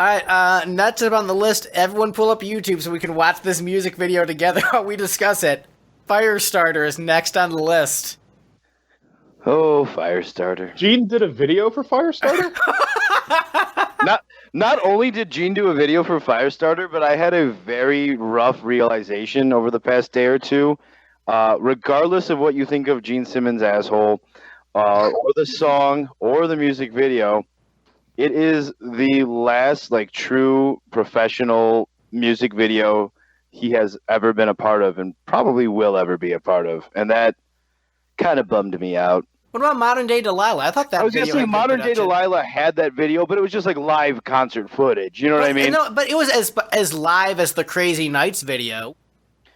All right, next up on the list, everyone pull up YouTube so we can watch this music video together while we discuss it. Firestarter is next on the list. Oh, Firestarter. Gene did a video for Firestarter? Not only did Gene do a video for Firestarter, but I had a very rough realization over the past day or two. Regardless of what you think of Gene Simmons' asshole, or the song, or the music video, it is the last true professional music video he has ever been a part of, and probably will ever be a part of, and that kind of bummed me out. What about Modern Day Delilah? I thought that I was video going to say Modern Day Delilah had that video, but it was just live concert footage. You know what I mean? No, but it was as live as the Crazy Nights video.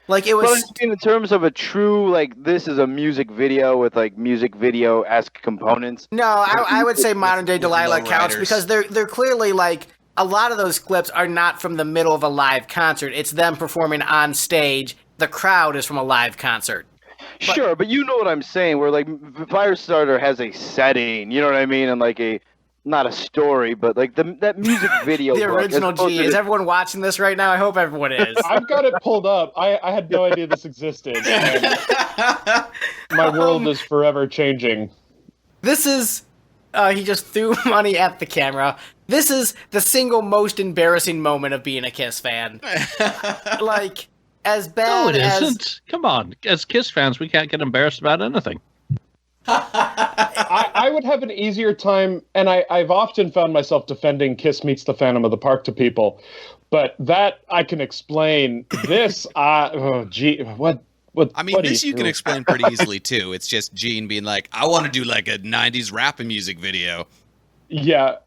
It was. Well, in terms of a true this is a music video with music video-esque components. No, I would say Modern Day Delilah counts because they're clearly a lot of those clips are not from the middle of a live concert. It's them performing on stage. The crowd is from a live concert. Sure, but you know what I'm saying, where Firestarter has a setting, you know what I mean, and not a story, but that music video. The original G. Is everyone watching this right now? I hope everyone is. I've got it pulled up. I had no idea this existed. My world is forever changing. This is, he just threw money at the camera. This is the single most embarrassing moment of being a Kiss fan. As bad as... No, it isn't. Come on. As Kiss fans, we can't get embarrassed about anything. I would have an easier time, and I've often found myself defending Kiss Meets the Phantom of the Park to people, but that I can explain. This, what I mean, this you can explain pretty easily, too. It's just Gene being like, I want to do a 90s rap music video. Yeah.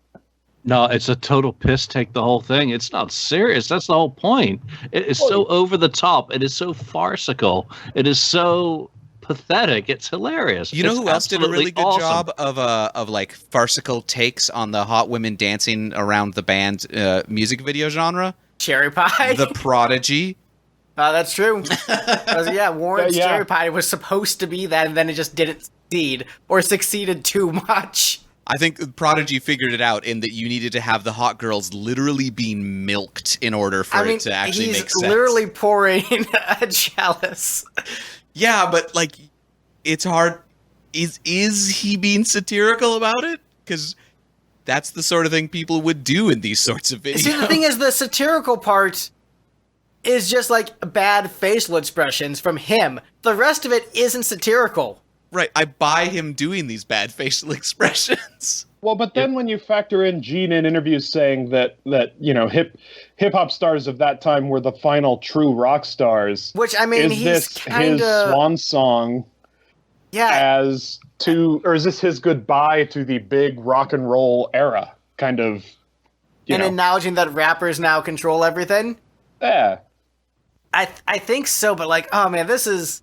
No, it's a total piss take, the whole thing. It's not serious. That's the whole point. It is so over the top. It is so farcical. It is so pathetic. It's hilarious. You know who else did a really good job of farcical takes on the hot women dancing around the band's music video genre? Cherry Pie. The Prodigy. That's true. Warren's Cherry Pie was supposed to be that, and then it just didn't succeed or succeeded too much. I think Prodigy figured it out in that you needed to have the hot girls literally being milked in order for it to actually make sense. He's literally pouring a chalice. Yeah, but it's hard. Is he being satirical about it? Because that's the sort of thing people would do in these sorts of videos. See, the thing is, the satirical part is just bad facial expressions from him. The rest of it isn't satirical. Right, I buy him doing these bad facial expressions. Well, but then when you factor in Gene in interviews saying that hip hop stars of that time were the final true rock stars, which he's this his swan song? Yeah. Is this his goodbye to the big rock and roll era? Kind of. Acknowledging that rappers now control everything. Yeah. I think so, but oh man, this is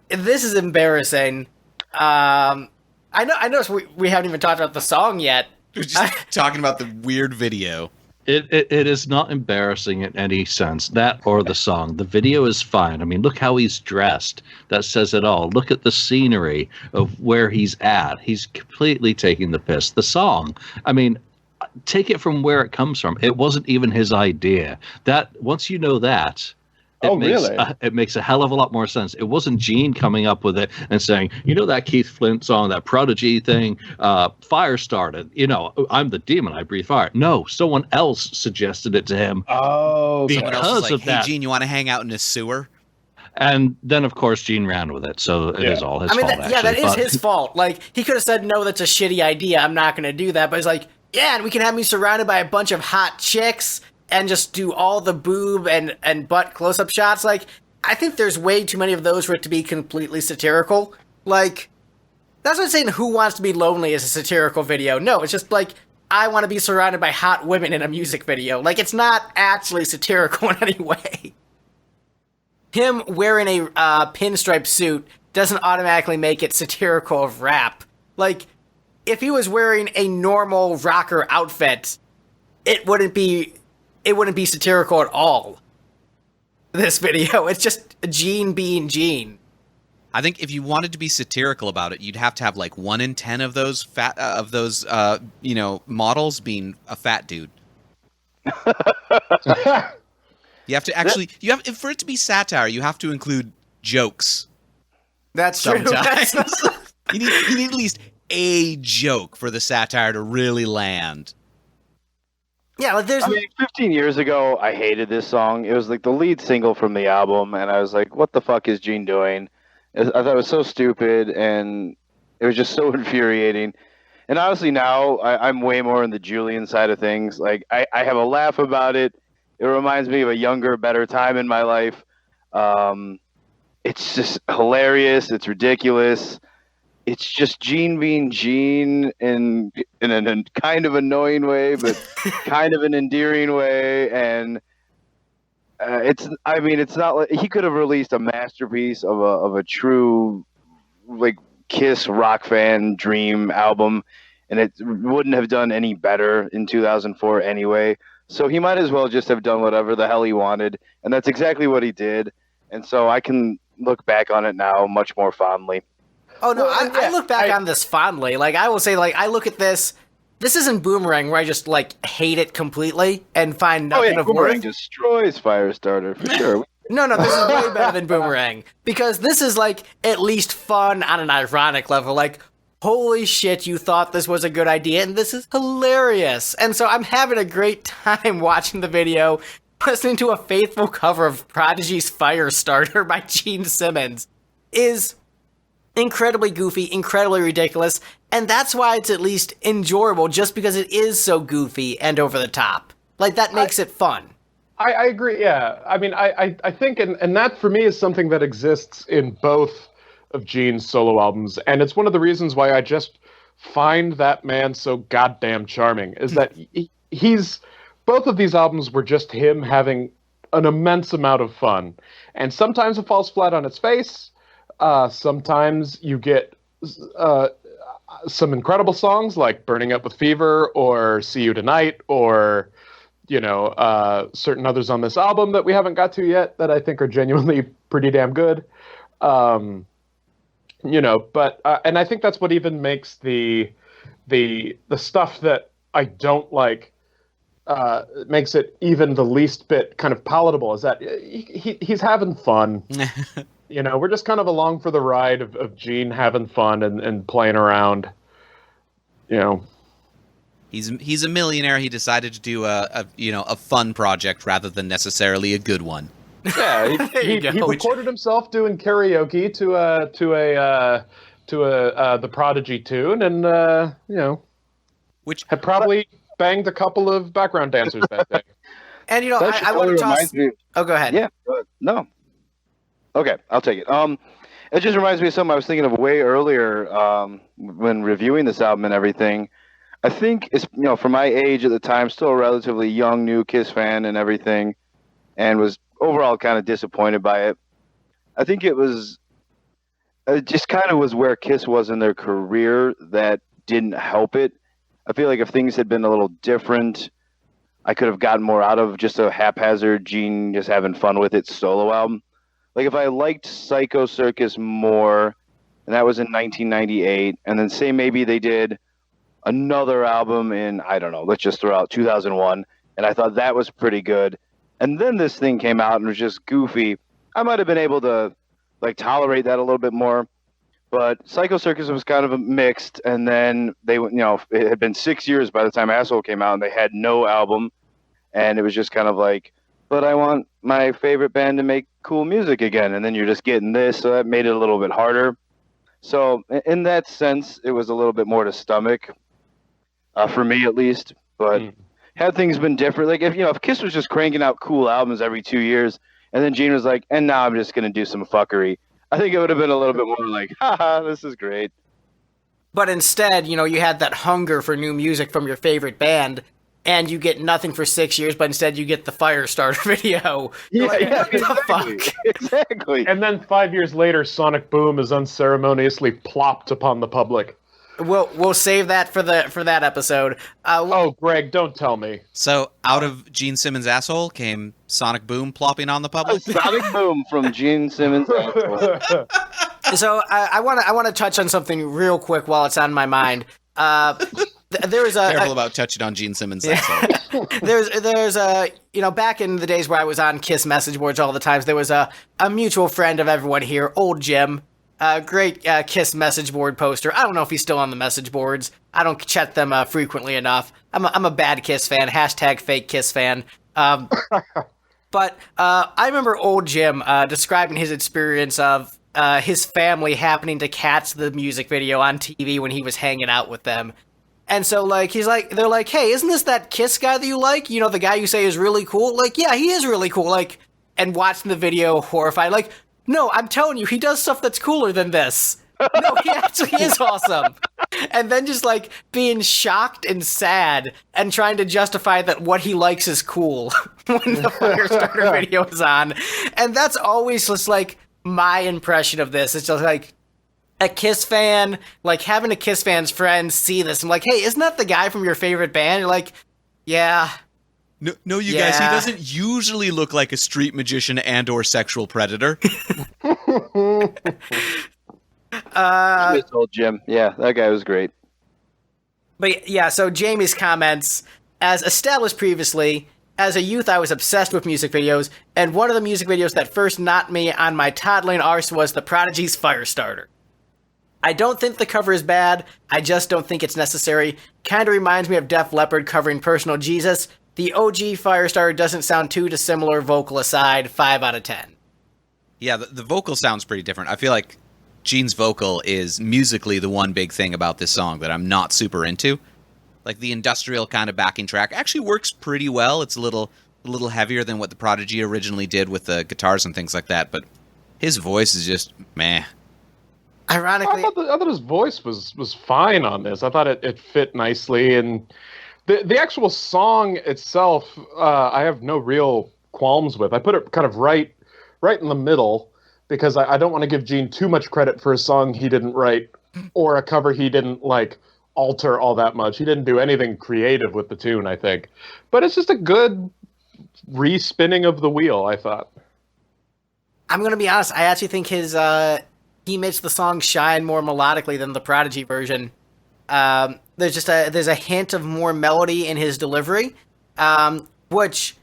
This is embarrassing. I noticed we haven't even talked about the song yet. We're just talking about the weird video. It is not embarrassing in any sense, that or the song. The video is fine. I mean, look how he's dressed. That says it all. Look at the scenery of where he's at. He's completely taking the piss. The song, I mean, take it from where it comes from. It wasn't even his idea. That once you know that, it makes a hell of a lot more sense. It wasn't Gene coming up with it and saying, that Keith Flint song, that Prodigy thing, fire started. I'm the demon, I breathe fire. No, someone else suggested it to him. Oh, because of that. Hey, Gene, you want to hang out in a sewer? And then, of course, Gene ran with it, so it is all his fault. That is his fault. He could have said, no, that's a shitty idea. I'm not going to do that. But he's like, yeah, and we can have me surrounded by a bunch of hot chicks and just do all the boob and butt close-up shots. I think there's way too many of those for it to be completely satirical. That's what I'm saying. Who Wants to Be Lonely is a satirical video. No, it's just I want to be surrounded by hot women in a music video. It's not actually satirical in any way. Him wearing a pinstripe suit doesn't automatically make it satirical of rap. If he was wearing a normal rocker outfit, it wouldn't be satirical at all. This video, it's just Gene being Gene. I think if you wanted to be satirical about it, you'd have to have like 1 in 10 of those models being a fat dude. You have to actually for it to be satire, you have to include jokes. That's true. Sometimes. you need at least a joke for the satire to really land. Yeah, like there's. 15 years ago, I hated this song. It was like the lead single from the album, and I was like, "What the fuck is Gene doing?" I thought it was so stupid, and it was just so infuriating. And honestly, now I'm way more in the Julian side of things. Like I have a laugh about it. It reminds me of a younger, better time in my life. It's just hilarious. It's ridiculous. It's just Gene being Gene in a kind of annoying way, but kind of an endearing way. And it's not like he could have released a masterpiece of a true like Kiss rock fan dream album, and it wouldn't have done any better in 2004 anyway. So he might as well just have done whatever the hell he wanted, and that's exactly what he did. And so I can look back on it now much more fondly. Oh no, I look back on this fondly. Like I will say, like I look at this. This isn't Boomerang where I just like hate it completely and find nothing of Boomerang worth. destroys Firestarter for sure. No, this is way better than Boomerang because this is like at least fun on an ironic level. Like, holy shit, you thought this was a good idea, and this is hilarious. And so I'm having a great time watching the video, listening to a faithful cover of Prodigy's Firestarter by Gene Simmons is incredibly goofy, incredibly ridiculous, and that's why it's at least enjoyable, just because it is so goofy and over the top. Like, that makes it fun. I agree, yeah. I mean, I think, and that for me is something that exists in both of Gene's solo albums, and it's one of the reasons why I just find that man so goddamn charming, is that he's, both of these albums were just him having an immense amount of fun, and sometimes it falls flat on its face. Sometimes you get some incredible songs like Burning Up with Fever or See You Tonight or, certain others on this album that we haven't got to yet that I think are genuinely pretty damn good. But I think that's what even makes the stuff that I don't like makes it even the least bit kind of palatable, is that he's having fun. We're just kind of along for the ride of Gene having fun and playing around. He's a millionaire. He decided to do a fun project rather than necessarily a good one. Yeah, he recorded himself doing karaoke to the Prodigy tune, and which had probably banged a couple of background dancers that day. And I want to toss. Oh, go ahead. Yeah, no. Okay, I'll take it. It just reminds me of something I was thinking of way earlier when reviewing this album and everything. I think it's, for my age at the time, still a relatively young, new Kiss fan and everything, and was overall kind of disappointed by it. I think it just kind of was where Kiss was in their career that didn't help it. I feel like if things had been a little different, I could have gotten more out of just a haphazard Gene just having fun with it solo album. Like, if I liked Psycho Circus more, and that was in 1998, and then say maybe they did another album in, I don't know, let's just throw out 2001, and I thought that was pretty good, and then this thing came out and was just goofy, I might have been able to, tolerate that a little bit more. But Psycho Circus was kind of mixed, and then they, it had been 6 years by the time Asshole came out, and they had no album, and it was just kind of like, but I want my favorite band to make cool music again, and then you're just getting this, so that made it a little bit harder. So in that sense, it was a little bit more to stomach, for me at least. But had things been different, like if Kiss was just cranking out cool albums every 2 years, and then Gene was like, and now I'm just gonna do some fuckery, I think it would have been a little bit more like, haha, this is great. But instead, you had that hunger for new music from your favorite band, and you get nothing for 6 years, but instead you get the Firestarter video. What the fuck? Exactly. And then 5 years later, Sonic Boom is unceremoniously plopped upon the public. We'll save that for that episode. Greg, don't tell me. So out of Gene Simmons' asshole came Sonic Boom plopping on the public? Sonic Boom from Gene Simmons' asshole. So I want to touch on something real quick while it's on my mind. There was a Careful about touching on Gene Simmons. there's a back in the days where I was on Kiss message boards all the times. There was a mutual friend of everyone here, old Jim, great Kiss message board poster. I don't know if he's still on the message boards. I don't check them frequently enough. I'm a bad Kiss fan. # fake Kiss fan. But I remember old Jim describing his experience of his family happening to catch the music video on TV when he was hanging out with them. And so, like, they're like, hey, isn't this that Kiss guy that you like? You know, the guy you say is really cool? Like, yeah, he is really cool. Like, and watching the video horrified. Like, no, I'm telling you, he does stuff that's cooler than this. No, he actually is awesome. And then just, like, being shocked and sad and trying to justify that what he likes is cool when the Firestarter video is on. And that's always just, like, my impression of this. It's just, like, a Kiss fan, like, having a Kiss fan's friends see this. I'm like, hey, isn't that the guy from your favorite band? You're like, yeah. No, you guys, he doesn't usually look like a street magician and or sexual predator. Miss old Jim. Yeah, that guy was great. But yeah, so Jamie's comments, as established previously, as a youth I was obsessed with music videos, and one of the music videos that first knocked me on my toddling arse was The Prodigy's Firestarter. I don't think the cover is bad, I just don't think it's necessary. Kinda reminds me of Def Leppard covering Personal Jesus. The OG Firestarter doesn't sound too dissimilar, vocal aside, 5 out of 10. Yeah, the vocal sounds pretty different. I feel like Gene's vocal is musically the one big thing about this song that I'm not super into. Like, the industrial kind of backing track actually works pretty well. It's a little heavier than what the Prodigy originally did with the guitars and things like that, but his voice is just meh. Ironically, I thought his voice was fine on this. I thought it fit nicely, and the actual song itself, I have no real qualms with. I put it kind of right in the middle because I don't want to give Gene too much credit for a song he didn't write or a cover he didn't like alter all that much. He didn't do anything creative with the tune, I think, but it's just a good re-spinning of the wheel, I thought. I'm gonna be honest. I actually think his he makes the song shine more melodically than the Prodigy version. There's a hint of more melody in his delivery, which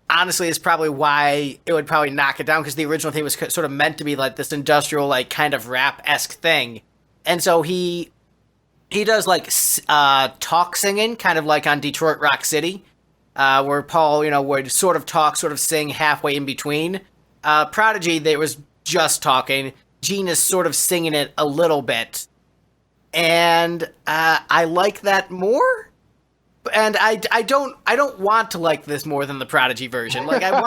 honestly is probably why it would probably knock it down, because the original thing was sort of meant to be like this industrial, like, kind of rap-esque thing, and so he does like talk singing, kind of like on Detroit Rock City, where Paul would sort of talk, sort of sing halfway in between. Prodigy, there was just talking. Gene is sort of singing it a little bit, and I like that more. And I don't want to like this more than the Prodigy version. Like, I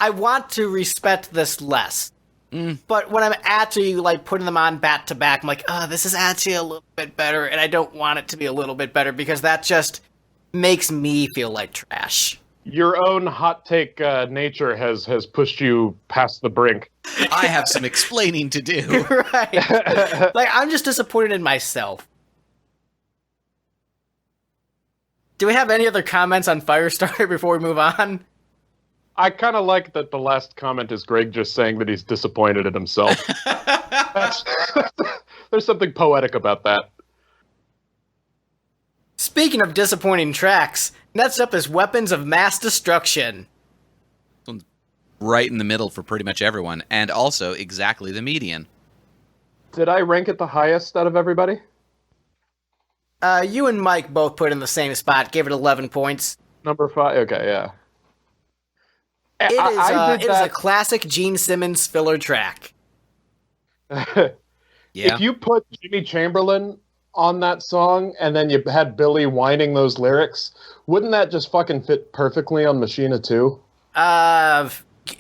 want to respect this less. But when I'm actually like putting them on back to back, I'm like, oh, this is actually a little bit better, and I don't want it to be a little bit better because that just makes me feel like trash. Your own hot take nature has pushed you past the brink. I have some explaining to do. Right. Like, I'm just disappointed in myself. Do we have any other comments on Firestarter before we move on? I kind of like that the last comment is Greg just saying that he's disappointed in himself. There's something poetic about that. Speaking of disappointing tracks, next up is Weapons of Mass Destruction. Right in the middle for pretty much everyone, and also exactly the median. Did I rank it the highest out of everybody? You and Mike both put it in the same spot, gave it 11 points. Number 5? Okay, yeah. It is a classic Gene Simmons filler track. Yeah. If you put Jimmy Chamberlain on that song and then you had Billy whining those lyrics, wouldn't that just fucking fit perfectly on Machina 2?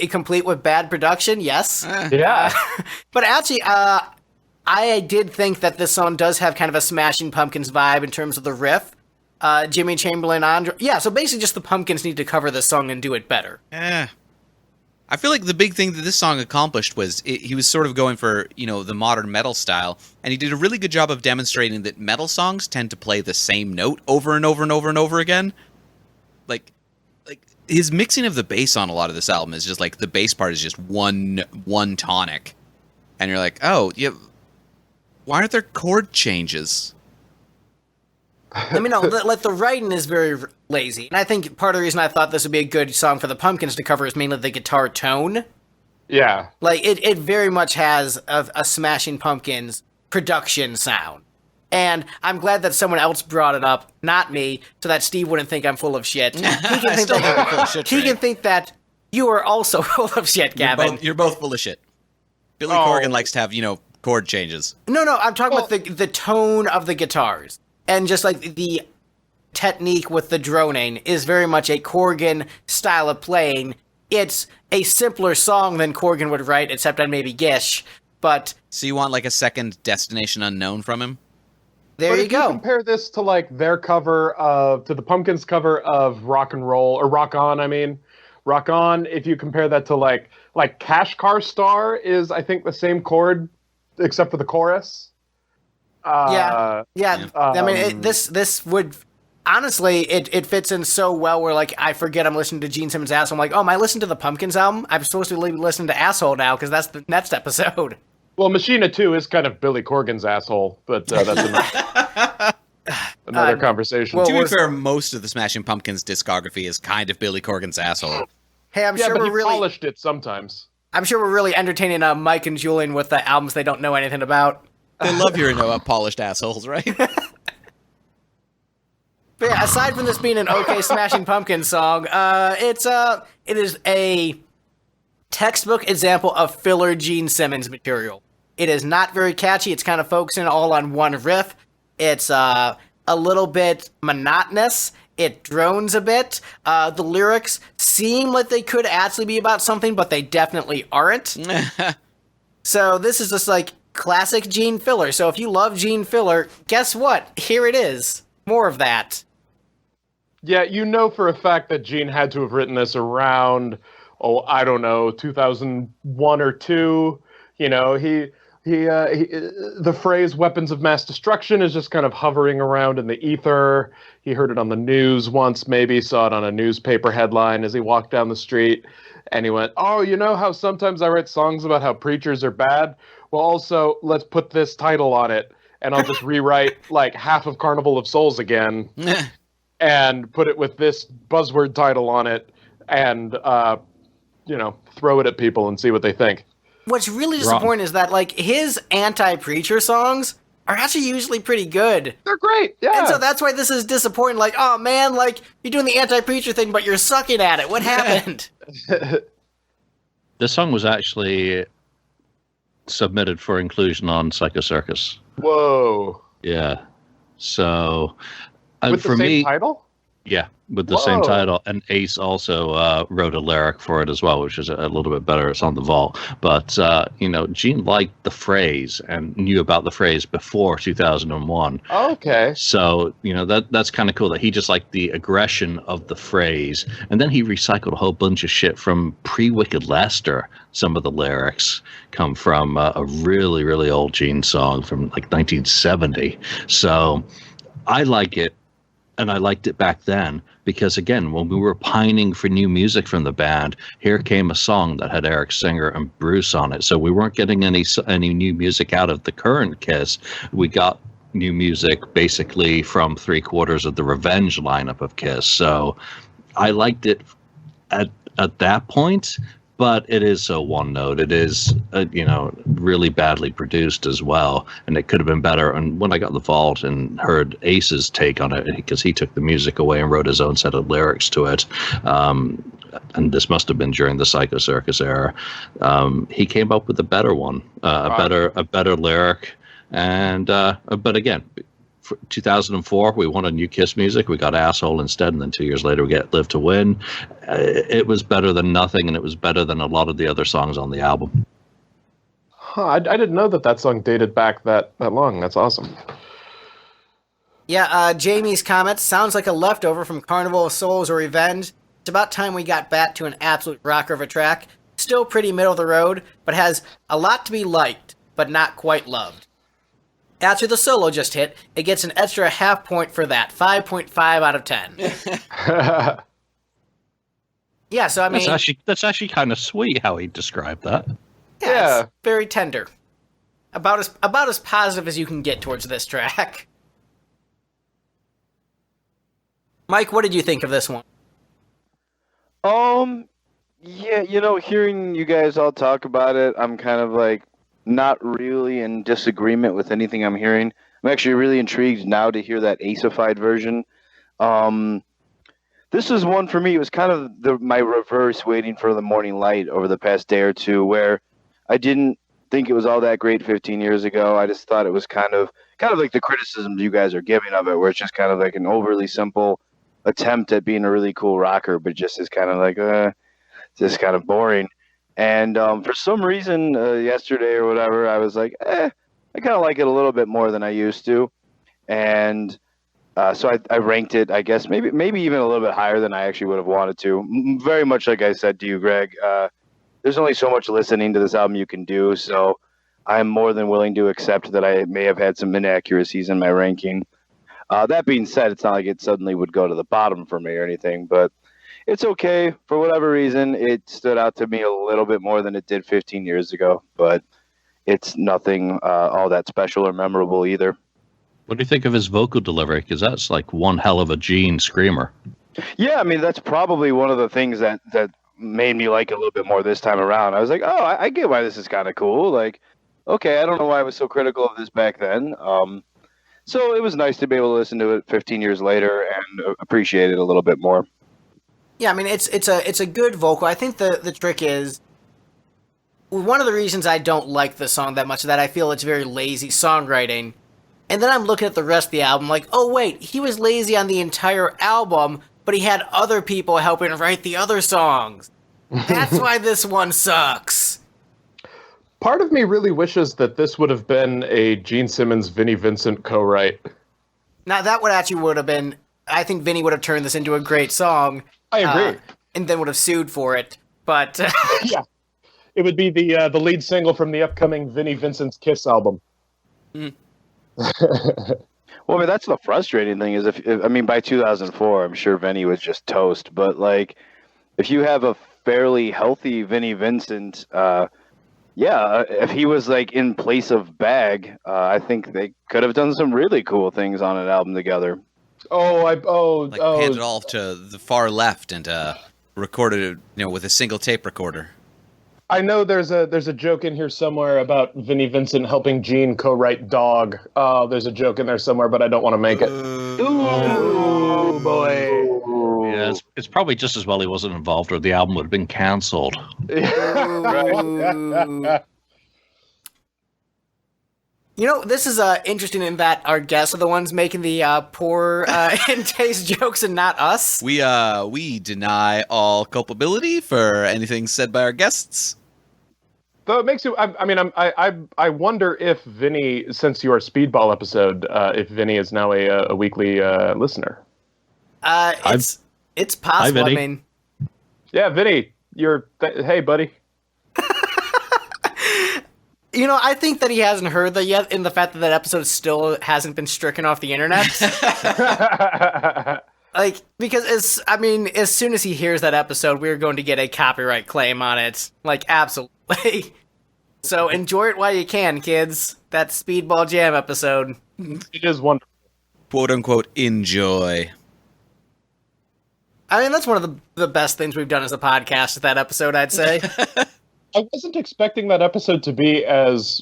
Complete with bad production, yes. Yeah. But actually, I did think that this song does have kind of a Smashing Pumpkins vibe in terms of the riff. Jimmy Chamberlain, Andre. Yeah, so basically just the Pumpkins need to cover this song and do it better. I feel like the big thing that this song accomplished was he was sort of going for, the modern metal style, and he did a really good job of demonstrating that metal songs tend to play the same note over and over and over and over again. Like his mixing of the bass on a lot of this album is just like the bass part is just one tonic. and you're like, oh, yeah, why aren't there chord changes? I mean, no, like the writing is very lazy, and I think part of the reason I thought this would be a good song for the Pumpkins to cover is mainly the guitar tone. Yeah. Like it very much has a Smashing Pumpkins production sound, and I'm glad that someone else brought it up, not me, so that Steve wouldn't think I'm full of shit. He can think that you are also full of shit, Gavin. You're both full of shit. Billy Corgan likes to have, chord changes. No, I'm talking about the tone of the guitars. And just like the technique with the droning is very much a Corgan style of playing. It's a simpler song than Corgan would write, except on maybe Gish. But so you want like a second Destination Unknown from him? There you go. Compare this to like their cover to the Pumpkins cover of Rock and Roll, or Rock On. I mean, Rock On. If you compare that to like Cash Car Star is, I think, the same chord except for the chorus. Yeah. I mean, this would honestly, it fits in so well. Where like I forget I'm listening to Gene Simmons' Asshole. I'm like, oh, am I listening to the Pumpkins album? I'm supposed to be listening to Asshole now because that's the next episode. Well, Machina 2 is kind of Billy Corgan's Asshole, but that's another conversation. Well, to be fair, most of the Smashing Pumpkins discography is kind of Billy Corgan's Asshole. Hey, I'm sure but we're he really polished it sometimes. I'm sure we're really entertaining Mike and Julian with the albums they don't know anything about. They love hearing about polished assholes, right? But yeah, aside from this being an okay Smashing Pumpkins song, it is a textbook example of filler Gene Simmons material. It is not very catchy. It's kind of focusing all on one riff. It's a little bit monotonous. It drones a bit. The lyrics seem like they could actually be about something, but they definitely aren't. So this is just like classic Gene filler. So if you love Gene filler, guess what? Here it is. More of that. Yeah, you know for a fact that Gene had to have written this around, I don't know, 2001 or 2. You know, the phrase "weapons of mass destruction" is just kind of hovering around in the ether. He heard it on the news once, maybe saw it on a newspaper headline as he walked down the street, and he went, "Oh, you know how sometimes I write songs about how preachers are bad? Well, also, let's put this title on it, and I'll just rewrite like half of Carnival of Souls again, and put it with this buzzword title on it, and throw it at people and see what they think." What's really disappointing is that like his anti-preacher songs are actually usually pretty good. They're great, yeah. And so that's why this is disappointing. Like, oh man, like you're doing the anti-preacher thing, but you're sucking at it. What happened? The song was actually submitted for inclusion on Psycho Circus. Whoa. Yeah. So, with the same title? Yeah, with the same title. And Ace also wrote a lyric for it as well, which is a little bit better. It's on the vault. But, Gene liked the phrase and knew about the phrase before 2001. Okay. So, that's kind of cool that he just liked the aggression of the phrase. And then he recycled a whole bunch of shit from pre-Wicked Lester. Some of the lyrics come from a really, really old Gene song from like 1970. So I like it. And I liked it back then because, again, when we were pining for new music from the band, here came a song that had Eric Singer and Bruce on it. So we weren't getting any new music out of the current Kiss. We got new music basically from 3/4 of the Revenge lineup of Kiss. So I liked it at that point. But it is so one note. It is, really badly produced as well, and it could have been better. And when I got the vault and heard Ace's take on it, because he took the music away and wrote his own set of lyrics to it, and this must have been during the Psycho Circus era, he came up with a better one, a better lyric, and but again. 2004, we wanted new Kiss music. We got Asshole instead, and then 2 years later, we get Live to Win. It was better than nothing, and it was better than a lot of the other songs on the album. Huh, I didn't know that song dated back that long. That's awesome. Yeah, Jamie's comment sounds like a leftover from Carnival of Souls or Revenge. It's about time we got back to an absolute rocker of a track. Still pretty middle of the road, but has a lot to be liked, but not quite loved. After the solo just hit, it gets an extra half point for that. 5.5 out of 10. Yeah, so I mean... That's actually kind of sweet how he described that. Yeah. It's very tender. About as positive as you can get towards this track. Mike, what did you think of this one? Yeah, hearing you guys all talk about it, I'm kind of like not really in disagreement with anything I'm hearing. I'm actually really intrigued now to hear that aceified version. This was one for me. It was kind of my reverse waiting for the morning light over the past day or two, where I didn't think it was all that great 15 years ago. I just thought it was kind of like the criticisms you guys are giving of it, where it's just kind of like an overly simple attempt at being a really cool rocker, but just is kind of like just kind of boring. And for some reason yesterday or whatever, I was like, I kind of like it a little bit more than I used to, and so I ranked it, I guess, maybe even a little bit higher than I actually would have wanted to. Very much like I said to you, Greg. There's only so much listening to this album you can do, so I'm more than willing to accept that I may have had some inaccuracies in my ranking. That being said, it's not like it suddenly would go to the bottom for me or anything, but it's okay. For whatever reason, it stood out to me a little bit more than it did 15 years ago, but it's nothing all that special or memorable either. What do you think of his vocal delivery? Because that's like one hell of a Gene screamer. Yeah, I mean, that's probably one of the things that made me like it a little bit more this time around. I was like, oh, I get why this is kind of cool. Like, okay, I don't know why I was so critical of this back then. So it was nice to be able to listen to it 15 years later and appreciate it a little bit more. Yeah, I mean, it's a good vocal. I think the trick is, one of the reasons I don't like the song that much is that I feel it's very lazy songwriting. And then I'm looking at the rest of the album like, oh wait, he was lazy on the entire album, but he had other people helping write the other songs. That's why this one sucks. Part of me really wishes that this would have been a Gene Simmons, Vinnie Vincent co-write. Now that would have been, I think Vinnie would have turned this into a great song. I agree. And then would have sued for it. But yeah, it would be the lead single from the upcoming Vinnie Vincent's Kiss album. Mm. Well, I mean, that's the frustrating thing is if by 2004, I'm sure Vinnie was just toast. But like, if you have a fairly healthy Vinnie Vincent, if he was like in place of Bag, I think they could have done some really cool things on an album together. Panned it all to the far left and recorded it, with a single tape recorder. I know there's a joke in here somewhere about Vinnie Vincent helping Gene co-write Dog. There's a joke in there somewhere, but I don't want to make it. Ooh, boy. Yeah, it's probably just as well he wasn't involved or the album would have been cancelled. This is interesting in that our guests are the ones making the poor in taste jokes and not us. We deny all culpability for anything said by our guests. Though it makes you, I wonder if Vinny, since your Speedball episode, if Vinny is now a weekly listener. It's possible. Hi, Vinny. I mean, yeah, Vinny, hey, buddy. I think that he hasn't heard that yet in the fact that episode still hasn't been stricken off the internet. Because as soon as he hears that episode, we're going to get a copyright claim on it. Like, absolutely. So enjoy it while you can, kids. That Speedball Jam episode. It is wonderful. Quote unquote, enjoy. I mean, that's one of the best things we've done as a podcast, that episode, I'd say. I wasn't expecting that episode to be as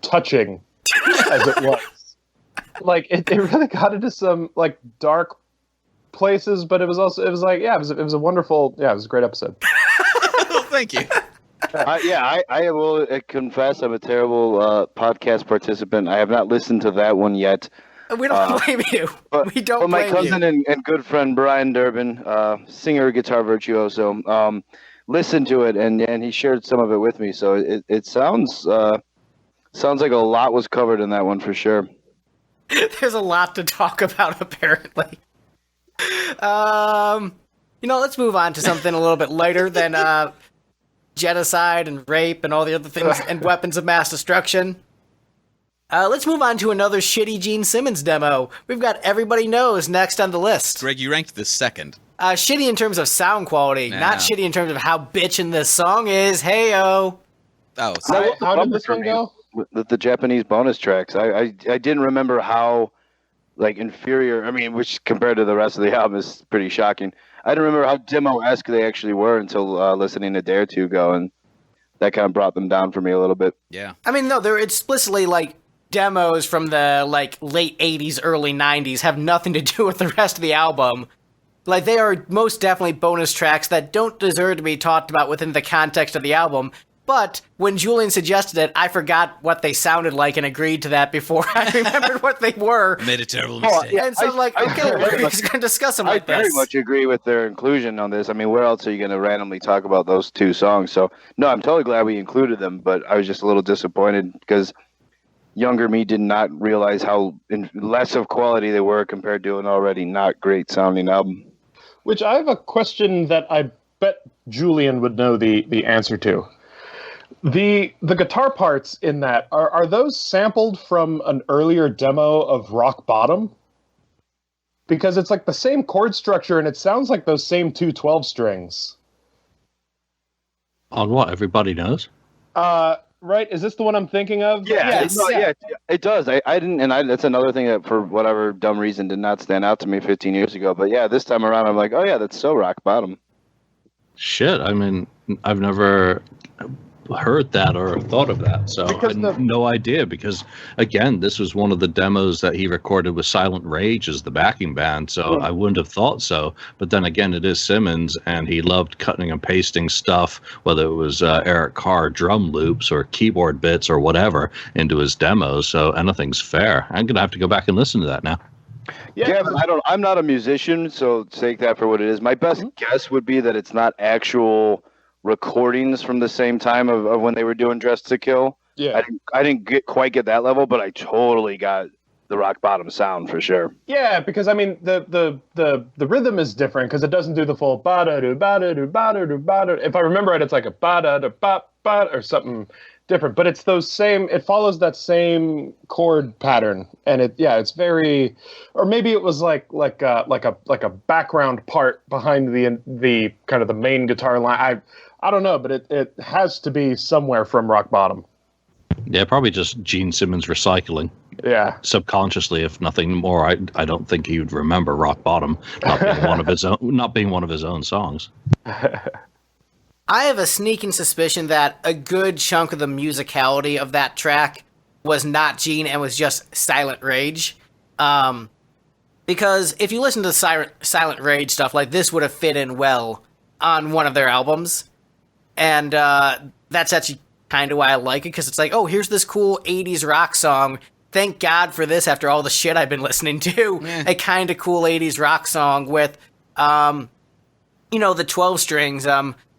touching as it was. Like, it really got into some, like, dark places, but it was a wonderful, it was a great episode. Well, thank you. I will confess I'm a terrible podcast participant. I have not listened to that one yet. We don't blame you. We don't blame you. My cousin and good friend Brian Durbin, singer, guitar virtuoso, listened to it and he shared some of it with me. So it sounds like a lot was covered in that one for sure. There's a lot to talk about apparently. Let's move on to something a little bit lighter than genocide and rape and all the other things and weapons of mass destruction. Let's move on to another shitty Gene Simmons demo. We've got Everybody Knows next on the list. Greg, you ranked this second. Shitty in terms of sound quality, not shitty in terms of how bitchin' this song is. Hey-o. Oh, So how did this one go? the Japanese bonus tracks. I didn't remember how like inferior. I mean, which compared to the rest of the album is pretty shocking. I didn't remember how demo-esque they actually were until listening to Dare to Go, and that kind of brought them down for me a little bit. Yeah. I mean, no, they're explicitly like demos from the like late 80s, early 90s, have nothing to do with the rest of the album. Like, they are most definitely bonus tracks that don't deserve to be talked about within the context of the album. But when Julian suggested it, I forgot what they sounded like and agreed to that before I remembered what they were. Made a terrible mistake. And so I'm like, okay, we're just going to discuss them like I very this. much agree with their inclusion on this. I mean, where else are you going to randomly talk about those two songs? So, no, I'm totally glad we included them, but I was just a little disappointed because younger me did not realize how less of quality they were compared to an already not great sounding album. Which I have a question that I bet Julian would know the answer to. The guitar parts in that, are those sampled from an earlier demo of Rock Bottom? Because it's like the same chord structure and it sounds like those same 2 12 strings. On what? Everybody knows? Right? Is this the one I'm thinking of? Yeah, it does. I didn't, and that's another thing that for whatever dumb reason did not stand out to me 15 years ago. But yeah, this time around, I'm like, oh yeah, that's so Rock Bottom. Shit, I mean, I've never heard that or thought of that, so I had no idea, because again, this was one of the demos that he recorded with Silent Rage as the backing band, so I wouldn't have thought so. But then again, it is Simmons, and he loved cutting and pasting stuff, whether it was Eric Carr drum loops or keyboard bits or whatever, into his demos, so anything's fair. I'm gonna have to go back and listen to that now. Yeah, I'm not a musician, so take that for what it is. My best guess would be that it's not actual recordings from the same time of when they were doing Dressed to Kill. Yeah, I didn't quite get that level, but I totally got the Rock Bottom sound for sure. Yeah, because I mean the rhythm is different because it doesn't do the full ba da do ba da do ba da do ba da. If I remember right, it's like a ba da da ba ba or something different, but it's those same. It follows that same chord pattern, and it's very, or maybe it was like a background part behind the kind of the main guitar line. I don't know, but it has to be somewhere from Rock Bottom. Yeah, probably just Gene Simmons recycling. Yeah, subconsciously, if nothing more. I don't think he would remember Rock Bottom not being one of his own songs. I have a sneaking suspicion that a good chunk of the musicality of that track was not Gene and was just Silent Rage. Because if you listen to Silent Rage stuff, like this would have fit in well on one of their albums. And that's actually kind of why I like it, because it's like, oh, here's this cool 80s rock song. Thank God for this after all the shit I've been listening to. A kind of cool 80s rock song with, the 12 strings,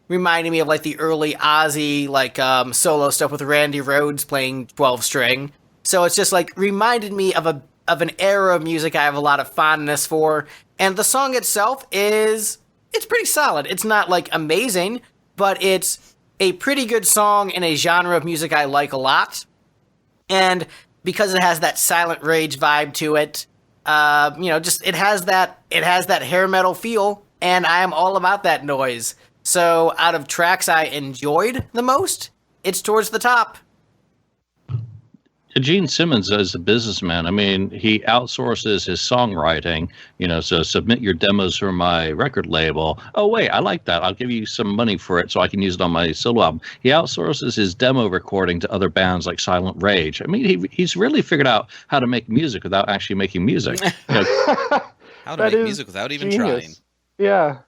reminding me of like the early Ozzy, like, solo stuff with Randy Rhoads playing 12 string. So it's just like reminded me of an era of music I have a lot of fondness for. And the song itself it's pretty solid. It's not like amazing, but it's a pretty good song in a genre of music I like a lot. And because it has that Silent Rage vibe to it, it has that hair metal feel, and I am all about that noise. So out of tracks I enjoyed the most, it's towards the top. Gene Simmons is a businessman. I mean, he outsources his songwriting, so submit your demos for my record label. Oh, wait, I like that. I'll give you some money for it so I can use it on my solo album. He outsources his demo recording to other bands like Silent Rage. I mean, he's really figured out how to make music without actually making music. How to make music without even trying. Yeah.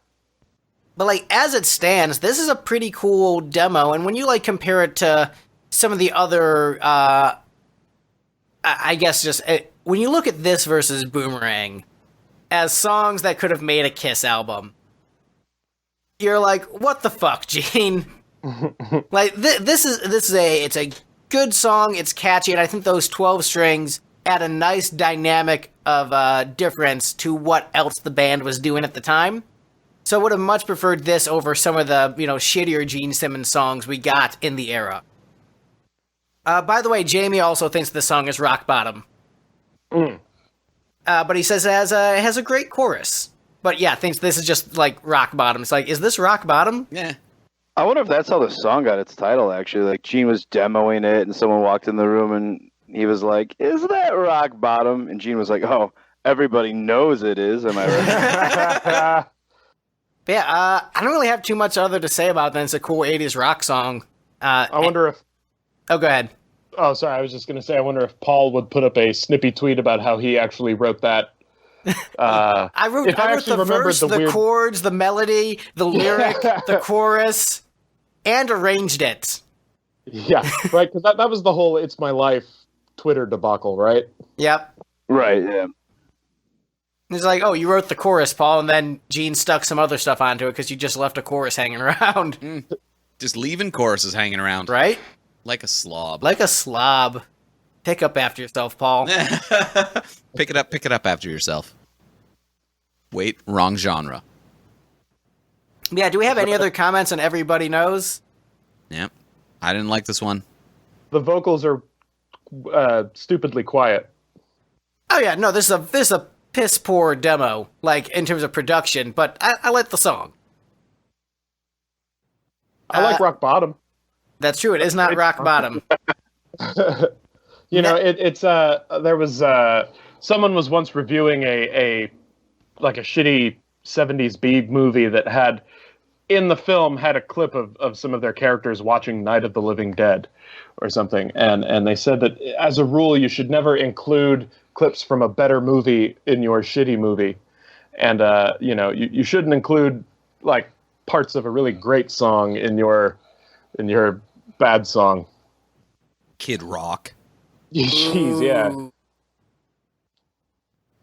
But like as it stands, this is a pretty cool demo, and when you like compare it to some of the other I guess just when you look at this versus Boomerang as songs that could have made a Kiss album, you're like, what the fuck, Gene? Like this is a good song. It's catchy, and I think those 12 strings add a nice dynamic of difference to what else the band was doing at the time. So I would have much preferred this over some of the shittier Gene Simmons songs we got in the era. By the way, Jamie also thinks the song is Rock Bottom. But he says it has a great chorus. But yeah, thinks this is just like Rock Bottom. It's like, is this Rock Bottom? Yeah. I wonder if that's how the song got its title, actually. Like, Gene was demoing it, and someone walked in the room, and he was like, "Is that rock bottom?" And Gene was like, "Oh, everybody knows it is, am I right?" But yeah, I don't really have too much other to say about that. It's a cool 80s rock song. I wonder if... Oh, go ahead. Oh, sorry, I was just going to say, I wonder if Paul would put up a snippy tweet about how he actually wrote that. I wrote the verse, the chords, the melody, the lyric, the chorus, and arranged it. Yeah, right, because that was the whole It's My Life Twitter debacle, right? Yep. Right, yeah. He's like, oh, you wrote the chorus, Paul, and then Gene stuck some other stuff onto it because you just left a chorus hanging around. Just leaving choruses hanging around. Right? Like a slob. Like a slob. Pick up after yourself, Paul. Pick it up after yourself. Wait, wrong genre. Yeah, do we have any other comments on Everybody Knows? Yeah. I didn't like this one. The vocals are stupidly quiet. Oh yeah, no, this is a piss poor demo, like in terms of production, but I like the song. I like Rock Bottom. That's true. It is not Rock Bottom. You know, it's there was someone was once reviewing a shitty 70s B movie that had in the film had a clip of some of their characters watching Night of the Living Dead or something, and they said that as a rule you should never include clips from a better movie in your shitty movie, and you know, you shouldn't include like parts of a really great song in your bad song. Kid Rock. Jeez, yeah. All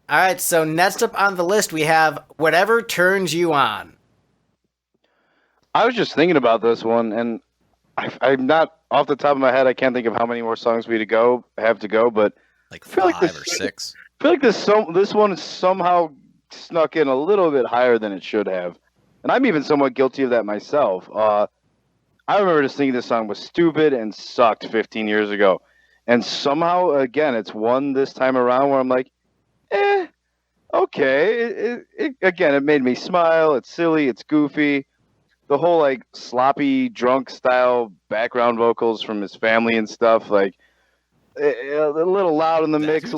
right, so next up on the list we have Whatever Turns You On. I was just thinking about this one, and I'm not off the top of my head. I can't think of how many more songs we have to go, but Like I feel like 5 or 6. I feel like this one somehow snuck in a little bit higher than it should have, and I'm even somewhat guilty of that myself. I remember just thinking this song was stupid and sucked 15 years ago, and somehow again it's one this time around where I'm like, okay. It made me smile. It's silly. It's goofy. The whole like sloppy drunk style background vocals from his family and stuff, like a little loud in the mix, a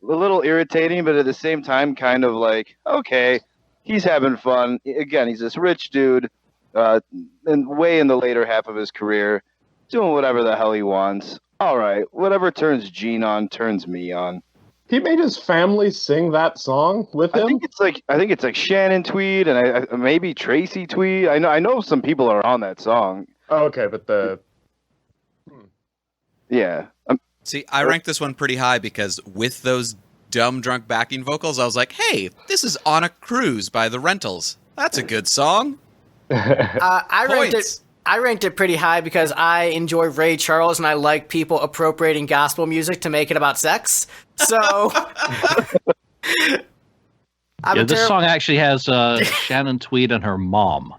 little irritating, but at the same time kind of like, okay, he's having fun. Again, he's this rich dude, and way in the later half of his career, doing whatever the hell he wants. All right, whatever turns Gene on turns me on. He made his family sing that song with him. I think it's like Shannon Tweed and maybe Tracy Tweed. I know some people are on that song. Oh, okay, but yeah. See, I ranked this one pretty high because with those dumb drunk backing vocals, I was like, hey, this is On a Cruise by The Rentals. That's a good song. I ranked it pretty high because I enjoy Ray Charles and I like people appropriating gospel music to make it about sex. So, this song actually has Shannon Tweed and her mom.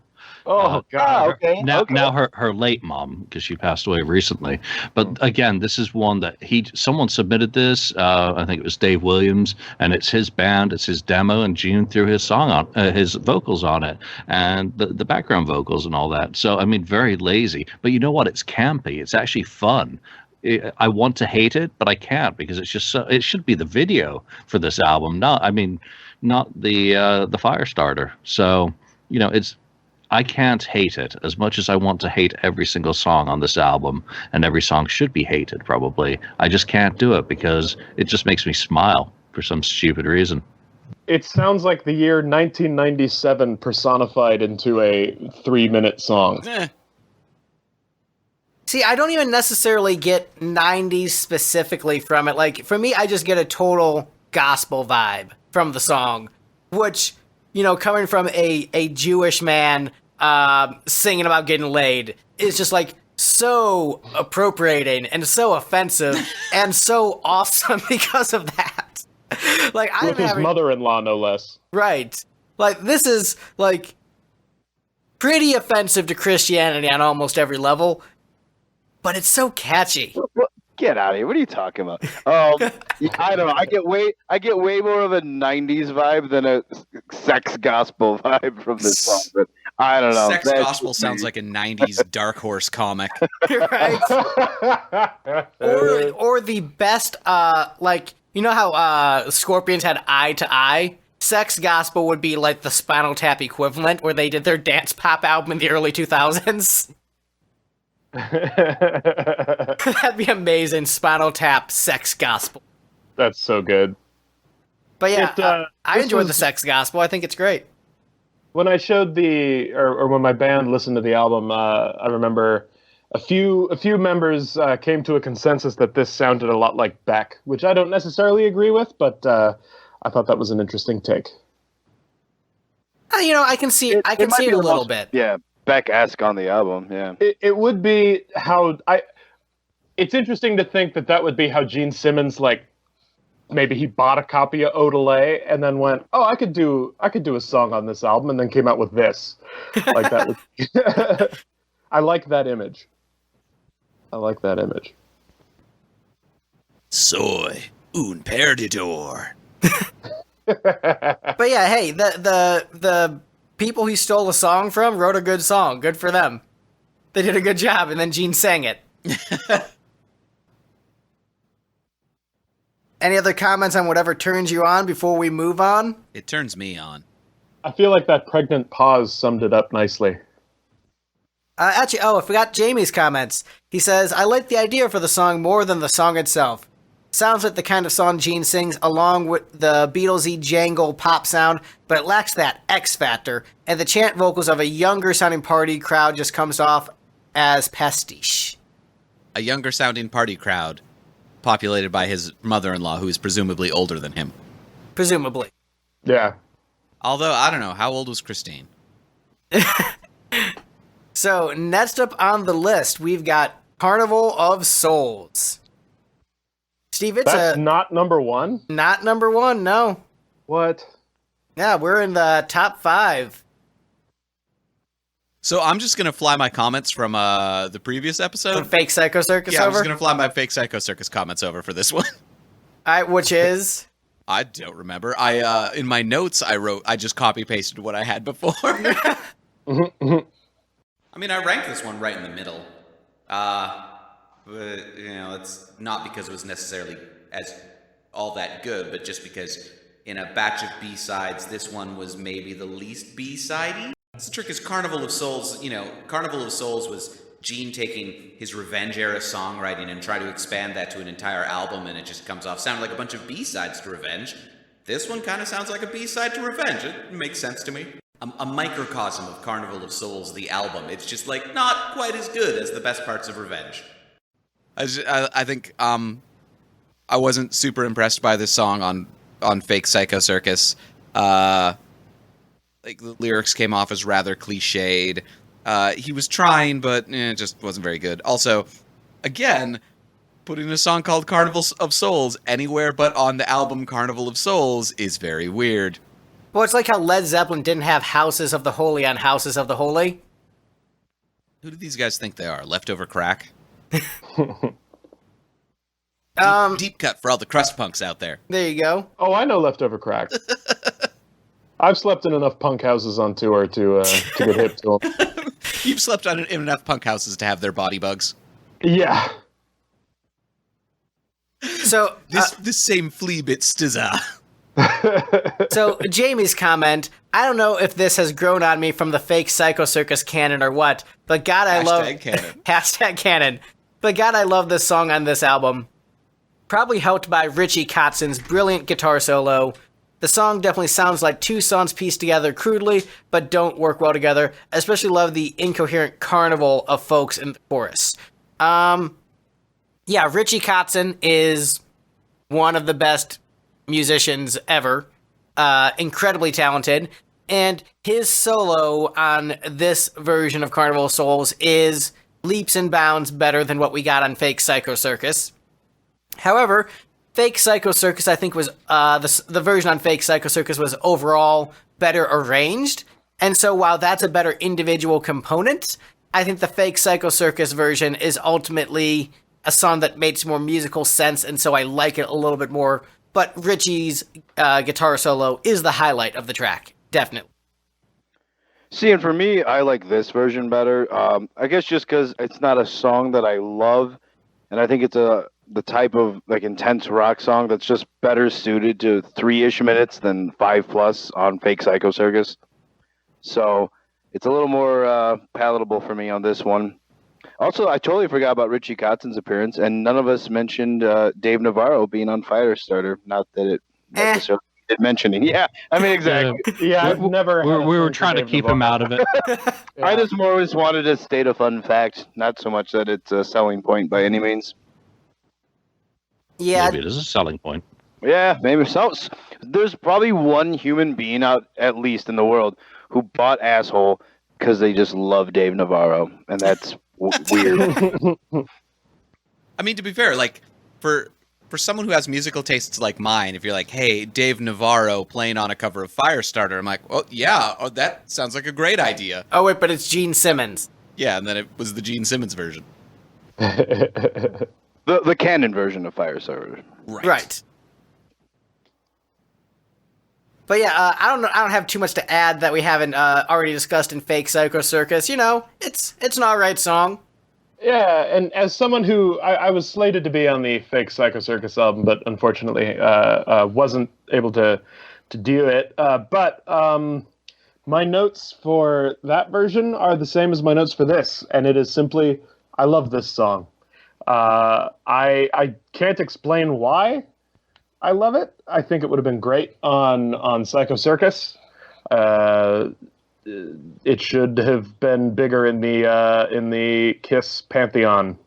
Oh God! Okay. Now her late mom, because she passed away recently. But again, this is one that someone submitted this. I think it was Dave Williams, and it's his band, it's his demo, and Gene threw his song on, his vocals on it, and the background vocals and all that. So I mean, very lazy. But you know what? It's campy. It's actually fun. I want to hate it, but I can't because it's just so. It should be the video for this album, not the fire starter. So you know, I can't hate it as much as I want to hate every single song on this album, and every song should be hated, probably. I just can't do it because it just makes me smile for some stupid reason. It sounds like the year 1997 personified into a 3-minute song. See, I don't even necessarily get 90s specifically from it. Like, for me, I just get a total gospel vibe from the song, which, you know, coming from a Jewish man singing about getting laid is just like so appropriating and so offensive and so awesome because of that. Like, with his mother-in-law, no less. Right. Like, this is like pretty offensive to Christianity on almost every level, but it's so catchy. Get out of here! What are you talking about? I don't know. I get way more of a '90s vibe than a sex gospel vibe from this song. But I don't know. Sex That's Gospel just sounds me. like a 90s Dark Horse comic. Right? Or the best, like, you know how Scorpions had Eye to Eye? Sex Gospel would be like the Spinal Tap equivalent, where they did their dance pop album in the early 2000s. That'd be amazing. Spinal Tap, Sex Gospel. That's so good. But yeah, I this enjoyed was- the Sex Gospel. I think it's great. When I showed or when my band listened to the album, I remember a few members came to a consensus that this sounded a lot like Beck, which I don't necessarily agree with, but I thought that was an interesting take. I can see it. I can might see be it a the little most- bit. Yeah, Beck-esque on the album. Yeah. It would be how It's interesting to think that would be how Gene Simmons, like, maybe he bought a copy of Odelay and then went, "Oh, I could do a song on this album," and then came out with this. Like that. I like that image. Soy un perdedor. But yeah, hey, the people he stole a song from wrote a good song. Good for them. They did a good job, and then Gene sang it. Any other comments on whatever turns you on before we move on? It turns me on. I feel like that pregnant pause summed it up nicely. Actually, I forgot Jamie's comments. He says, I like the idea for the song more than the song itself. Sounds like the kind of song Gene sings along with the Beatlesy jangle pop sound, but it lacks that X factor, and the chant vocals of a younger sounding party crowd just comes off as pastiche. A younger sounding party crowd populated by his mother-in-law, who is presumably older than him. Presumably. Yeah. Although, I don't know, how old was Christine? So, next up on the list, we've got Carnival of Souls. Steve, it's That's not number one? not number one, no. What? Yeah, we're in the top 5. So I'm just going to fly my comments from the previous episode. Fake Psycho Circus Yeah, I'm over? just going to fly my fake Psycho Circus comments over for this one. Alright, which is? I don't remember. In my notes, I just copy-pasted what I had before. I mean, I ranked this one right in the middle. But, it's not because it was necessarily as all that good, but just because in a batch of B-sides, this one was maybe the least B-sidey. The trick is Carnival of Souls, Carnival of Souls was Gene taking his revenge-era songwriting and trying to expand that to an entire album, and it just comes off sounding like a bunch of B-sides to Revenge. This one kind of sounds like a B-side to Revenge. It makes sense to me. A microcosm of Carnival of Souls, the album. It's just, not quite as good as the best parts of Revenge. I think I wasn't super impressed by this song on Fake Psycho Circus. The lyrics came off as rather cliched. He was trying, but it just wasn't very good. Also, again, putting a song called Carnival of Souls anywhere but on the album Carnival of Souls is very weird. Well, it's like how Led Zeppelin didn't have Houses of the Holy on Houses of the Holy. Who do these guys think they are? Leftover crack? Deep cut for all the crust punks out there. There you go. Oh, I know Leftover Crack. I've slept in enough punk houses on tour to get hip to them. You've slept in enough punk houses to have their body bugs. Yeah. So, This same flea bit stizza. so Jamie's comment, I don't know if this has grown on me from the Fake Psycho Circus canon or what, but God, I love... Canon. Hashtag canon. But God, I love this song on this album. Probably helped by Richie Kotzen's brilliant guitar solo. The song definitely sounds like two songs pieced together crudely, but don't work well together. Especially love the incoherent carnival of folks in the chorus. Yeah, Richie Kotzen is one of the best musicians ever. Incredibly talented. And his solo on this version of Carnival of Souls is leaps and bounds better than what we got on Fake Psycho Circus. However, Fake Psycho Circus, I think, was the version on Fake Psycho Circus was overall better arranged. And so while that's a better individual component, I think the Fake Psycho Circus version is ultimately a song that makes more musical sense, and so I like it a little bit more. But Richie's guitar solo is the highlight of the track, definitely. See, and for me, I like this version better. I guess just because it's not a song that I love, and I think it's the type of like intense rock song that's just better suited to 3-ish minutes than 5+ on Fake Psycho Circus. So it's a little more palatable for me on this one. Also, I totally forgot about Richie Kotzen's appearance, and none of us mentioned Dave Navarro being on Firestarter. Not that it necessarily did mentioning. Yeah, I mean, exactly. Yeah, I've never. We were trying to keep him out of it. Yeah. I just more always wanted to state a fun fact, not so much that it's a selling point by any means. Yeah, Maybe it is a selling point. Yeah, maybe so. There's probably one human being out, at least in the world, who bought Asshole because they just love Dave Navarro, and that's weird. I mean, to be fair, like for someone who has musical tastes like mine, if you're like, hey, Dave Navarro playing on a cover of Firestarter, I'm like, oh yeah, that sounds like a great idea. Oh wait, but it's Gene Simmons. Yeah, and then it was the Gene Simmons version. The canon version of Firestarter. Right. But yeah, I don't have too much to add that we haven't already discussed in Fake Psycho Circus. You know, it's an alright song. Yeah, and as someone who I was slated to be on the Fake Psycho Circus album, but unfortunately wasn't able to do it. But my notes for that version are the same as my notes for this, and it is simply, I love this song. I can't explain why I love it. I think it would have been great on Psycho Circus. It should have been bigger in the Kiss pantheon.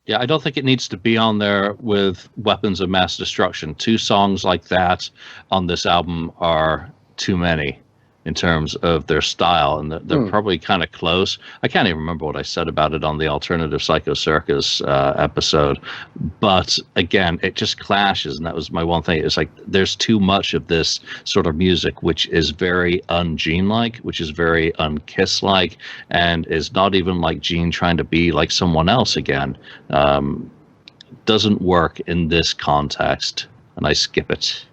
Yeah, I don't think it needs to be on there with Weapons of Mass Destruction. 2 songs like that on this album are too many in terms of their style, and they're probably kind of close. I can't even remember what I said about it on the Alternative Psycho Circus episode, but again, it just clashes, and that was my one thing. It's like there's too much of this sort of music, which is very un-Gene-like, which is very un-Kiss-like, and is not even like Gene trying to be like someone else again. Doesn't work in this context, and I skip it.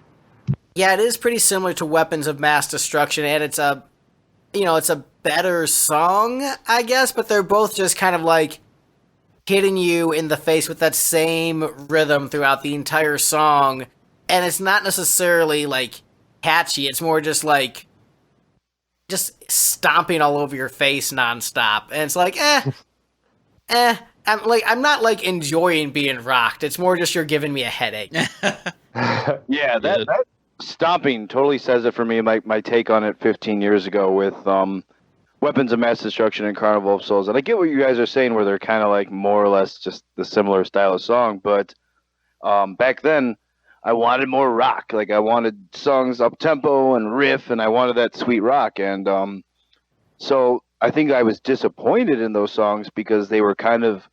Yeah, it is pretty similar to Weapons of Mass Destruction, and it's a better song, I guess, but they're both just kind of like hitting you in the face with that same rhythm throughout the entire song, and it's not necessarily like catchy, it's more just like stomping all over your face nonstop, and it's like, I'm not like enjoying being rocked, it's more just you're giving me a headache. Yeah, that stomping totally says it for me. My take on it 15 years ago with Weapons of Mass Destruction and Carnival of Souls. And I get what you guys are saying, where they're kind of like more or less just the similar style of song. But back then, I wanted more rock. Like I wanted songs up tempo and riff, and I wanted that sweet rock. And so I think I was disappointed in those songs because they were kind of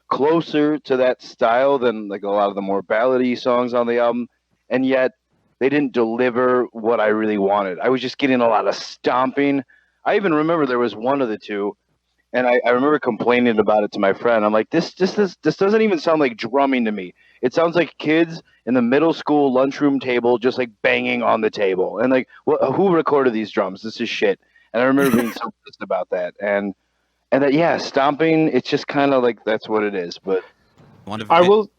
closer to that style than like a lot of the more ballady songs on the album, and yet they didn't deliver what I really wanted. I was just getting a lot of stomping. I even remember there was one of the two, and I remember complaining about it to my friend. I'm like, this doesn't even sound like drumming to me. It sounds like kids in the middle school lunchroom table just like banging on the table. And like, who recorded these drums? This is shit. And I remember being so pissed about that. And that, yeah, stomping, it's just kind of like that's what it is. But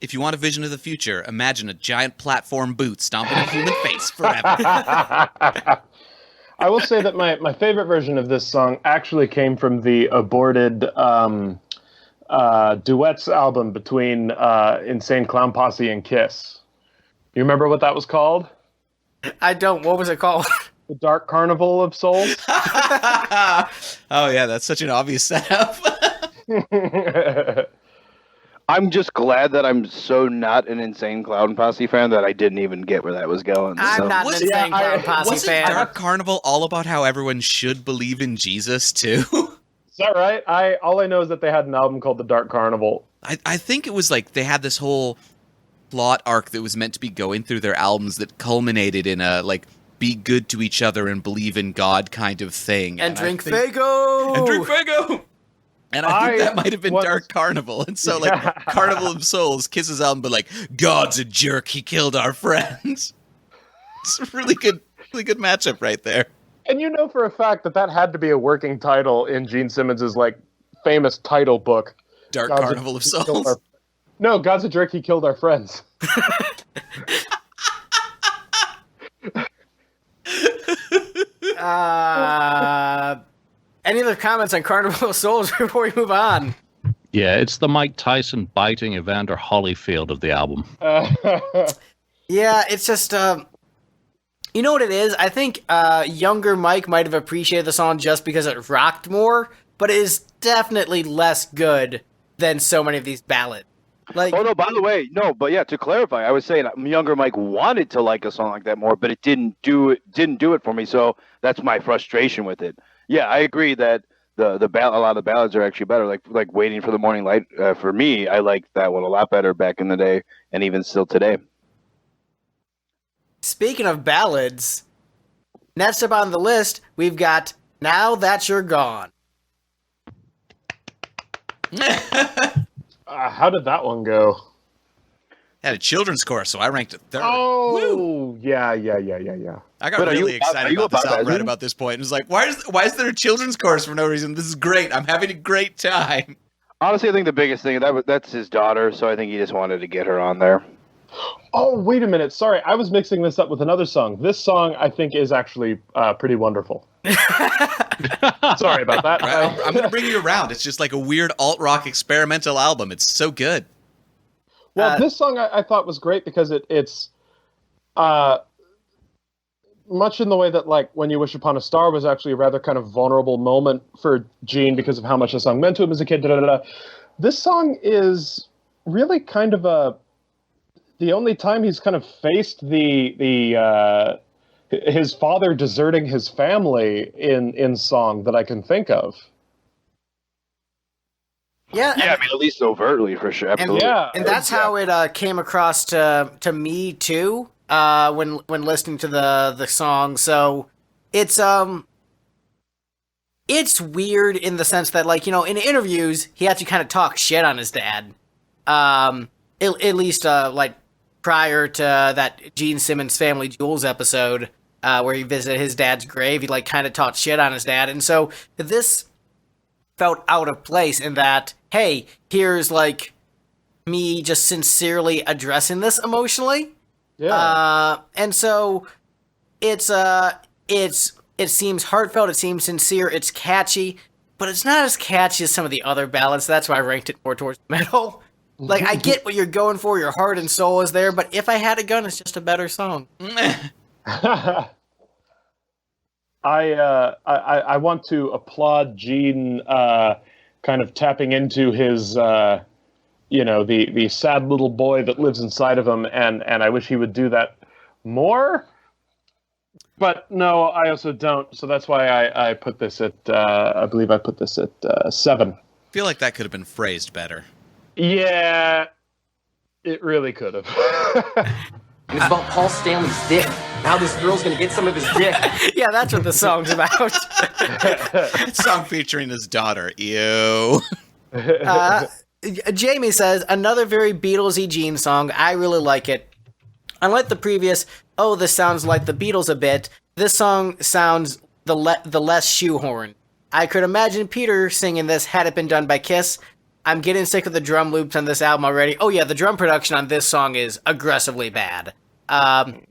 if you want a vision of the future, imagine a giant platform boot stomping a human face forever. I will say that my favorite version of this song actually came from the aborted duets album between Insane Clown Posse and Kiss. You remember what that was called? I don't. What was it called? The Dark Carnival of Souls. Oh yeah, that's such an obvious setup. I'm just glad that I'm so not an Insane Clown Posse fan that I didn't even get where that was going. I'm not an Insane Clown Posse fan. Wasn't Dark Carnival all about how everyone should believe in Jesus too? Is that right? All I know is that they had an album called The Dark Carnival. I think it was like they had this whole plot arc that was meant to be going through their albums that culminated in a like be good to each other and believe in God kind of thing. And drink Faygo! And drink Faygo! And I think that might have been Dark Carnival. And so, like, Carnival of Souls, Kiss's album, but like, God's a jerk, he killed our friends. It's a really good matchup right there. And you know for a fact that had to be a working title in Gene Simmons' like famous title book. Dark God's Carnival of Souls. No, God's a jerk, he killed our friends. Any other comments on Carnival of Souls before we move on? Yeah, it's the Mike Tyson biting Evander Holyfield of the album. Yeah, it's just, you know what it is? I think younger Mike might have appreciated the song just because it rocked more, but it is definitely less good than so many of these ballads. Like, oh no! By the way, no. But yeah, to clarify, I was saying younger Mike wanted to like a song like that more, but it didn't do it for me. So that's my frustration with it. Yeah, I agree that a lot of the ballads are actually better. Like Waiting for the Morning Light. For me, I liked that one a lot better back in the day, and even still today. Speaking of ballads, next up on the list, we've got Now That You're Gone. How did that one go? Had a children's chorus, so I ranked it third. Oh, Woo! yeah. I got But really excited about this album that? right about this point. It was like, why is there a children's chorus for no reason? This is great. I'm having a great time. Honestly, I think the biggest thing that's his daughter, so I think he just wanted to get her on there. Oh, wait a minute. Sorry, I was mixing this up with another song. This song, I think, is actually pretty wonderful. Sorry about that. I'm going to bring you around. It's just like a weird alt-rock experimental album. It's so good. Well, this song I thought was great because it's much in the way that, like, When You Wish Upon a Star was actually a rather kind of vulnerable moment for Gene because of how much the song meant to him as a kid. This song is really kind of the only time he's kind of faced his father deserting his family in song that I can think of. Yeah, I mean, at least overtly, for sure. Absolutely. and that's how it came across to me too. When listening to the song, so it's weird in the sense that, like, you know, in interviews he had to kind of talk shit on his dad. At least like prior to that Gene Simmons Family Jewels episode where he visited his dad's grave, he like kind of talked shit on his dad, and so this felt out of place in that, hey, here's like me just sincerely addressing this emotionally. Yeah. And so it seems heartfelt, it seems sincere, it's catchy, but it's not as catchy as some of the other ballads. That's why I ranked it more towards the middle. Like, I get what you're going for, your heart and soul is there, but If I Had a Gun is just a better song. I want to applaud Gene kind of tapping into his the sad little boy that lives inside of him, and I wish he would do that more. But no, I also don't. So that's why I put this at I believe I put this at 7. I feel like that could have been phrased better. Yeah, it really could have. It's about Paul Stanley's dick. Now this girl's gonna get some of his dick. Yeah, that's what the song's about. Song featuring his daughter. Ew. Jamie says, another very Beatlesy Gene song. I really like it. Unlike the previous, oh, this sounds like the Beatles a bit, this song sounds the less shoehorn. I could imagine Peter singing this had it been done by Kiss. I'm getting sick of the drum loops on this album already. Oh yeah, the drum production on this song is aggressively bad.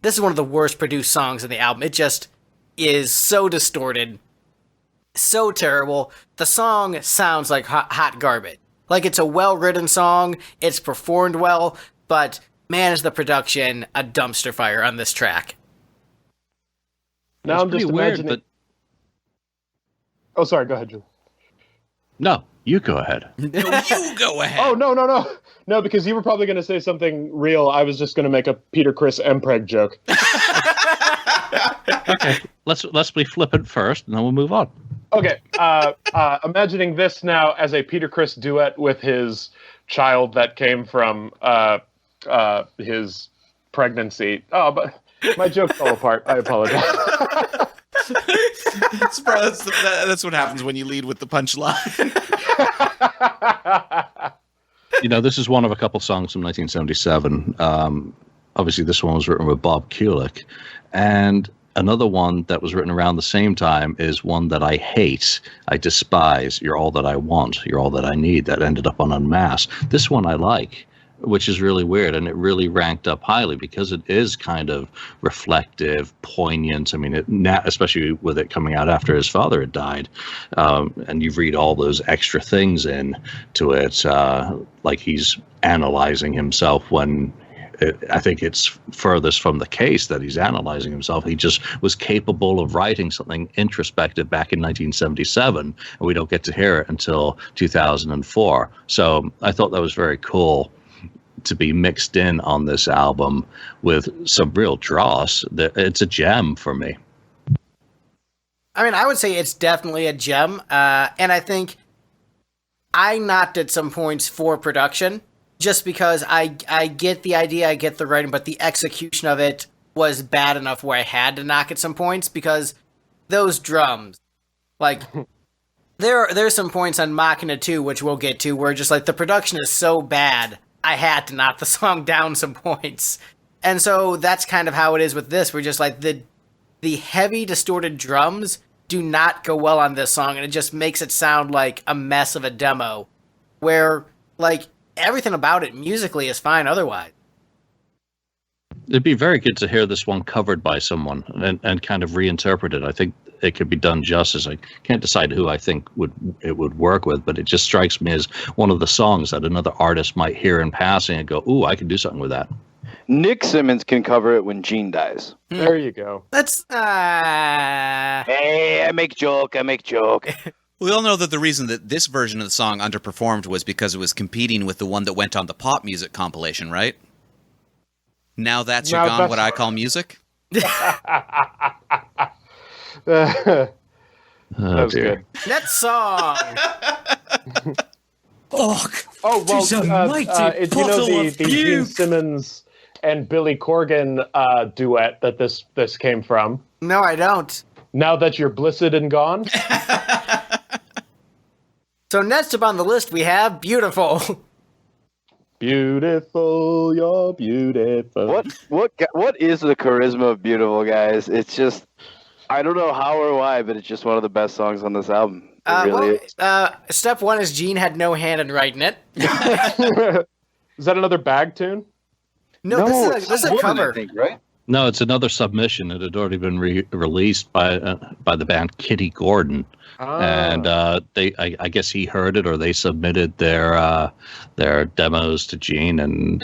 This is one of the worst produced songs in the album. It just is so distorted, so terrible. The song sounds like hot garbage. Like, it's a well-written song, it's performed well, but man, is the production a dumpster fire on this track. Now I'm just imagining... but... Oh, sorry, go ahead, Drew. No, you go ahead. No, you go ahead. Oh, no. No, because you were probably going to say something real. I was just going to make a Peter Criss Mpreg joke. Okay, let's be flippant first, and then we'll move on. Okay, imagining this now as a Peter Criss duet with his child that came from his pregnancy. Oh, but my joke fell apart. I apologize. That's what happens when you lead with the punchline. You know, this is one of a couple songs from 1977. Obviously, this one was written with Bob Kulick. And Another one that was written around the same time is one that I hate, I despise, You're All That I Want, You're All That I Need, that ended up on Unmasked. This one I like, which is really weird, and it really ranked up highly because it is kind of reflective, poignant. I mean, especially with it coming out after his father had died, and you read all those extra things into it, like he's analyzing himself when I think it's furthest from the case that he's analyzing himself. He just was capable of writing something introspective back in 1977, and we don't get to hear it until 2004. So I thought that was very cool to be mixed in on this album with some real dross. It's a gem for me. I mean, I would say it's definitely a gem, and I think I knocked at some points for production, just because I get the idea, I get the writing, but the execution of it was bad enough where I had to knock at some points, because those drums, like, there's some points on Machina 2, which we'll get to, where just like the production is so bad, I had to knock the song down some points. And so that's kind of how it is with this. We're just like, the heavy distorted drums do not go well on this song, and it just makes it sound like a mess of a demo, where, like, everything about it musically is fine otherwise. It'd be very good to hear this one covered by someone and kind of reinterpreted. I think it could be done justice. I can't decide who I think it would work with, but it just strikes me as one of the songs that another artist might hear in passing and go, ooh, I can do something with that. Nick Simmons can cover it when Gene dies. There you go. That's Hey, I make joke. We all know that the reason that this version of the song underperformed was because it was competing with the one that went on the pop music compilation, right? Now That's You're Gone, What I Call Music? That was good. Next song. Oh, well, you know the Gene Simmons and Billy Corgan duet that this came from? No, I don't. Now That You're Blissed and Gone? So next up on the list, we have Beautiful. Beautiful, you're beautiful. What is the charisma of Beautiful, guys? It's just, I don't know how or why, but it's just one of the best songs on this album. Step one is Gene had no hand in writing it. Is that another bag tune? No, this is a cover. I think, right? No, it's another submission. It had already been released by the band Kitty Gordon, and I guess he heard it, or they submitted their demos to Gene and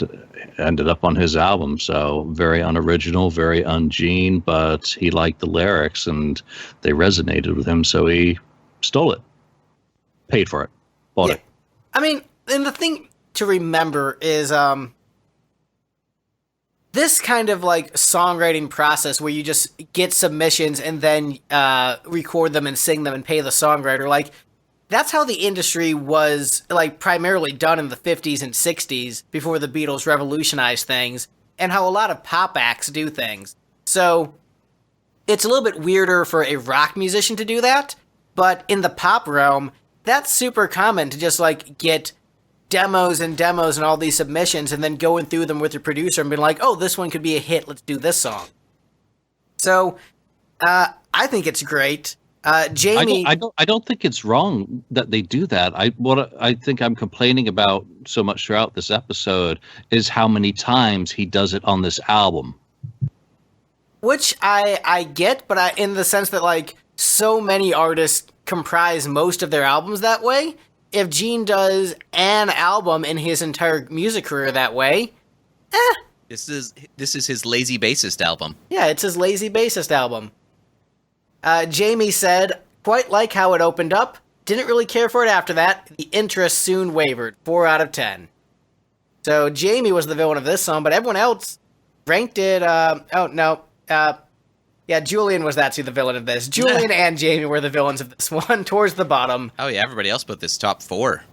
ended up on his album. So very unoriginal, very un-Gene, but he liked the lyrics and they resonated with him, so he stole it, paid for it, bought it. I mean, and the thing to remember is this kind of like songwriting process where you just get submissions and then record them and sing them and pay the songwriter, like, that's how the industry was like primarily done in the 50s and 60s before the Beatles revolutionized things, and how a lot of pop acts do things. So it's a little bit weirder for a rock musician to do that, but in the pop realm, that's super common to just like get demos and all these submissions and then going through them with your producer and being like, oh, this one could be a hit, let's do this song. So I think it's great. Jamie, I don't think it's wrong that they do that. What I think I'm complaining about so much throughout this episode is how many times he does it on this album. Which I get, but in the sense that like so many artists comprise most of their albums that way. If Gene does an album in his entire music career that way, This is his lazy bassist album. Yeah, it's his lazy bassist album. Jamie said, quite like how it opened up. Didn't really care for it after that. The interest soon wavered. 4 out of 10. So Jamie was the villain of this song, but everyone else ranked it. Yeah, Julian was actually the villain of this. Julian and Jamie were the villains of this one, towards the bottom. Oh yeah, everybody else put this top 4.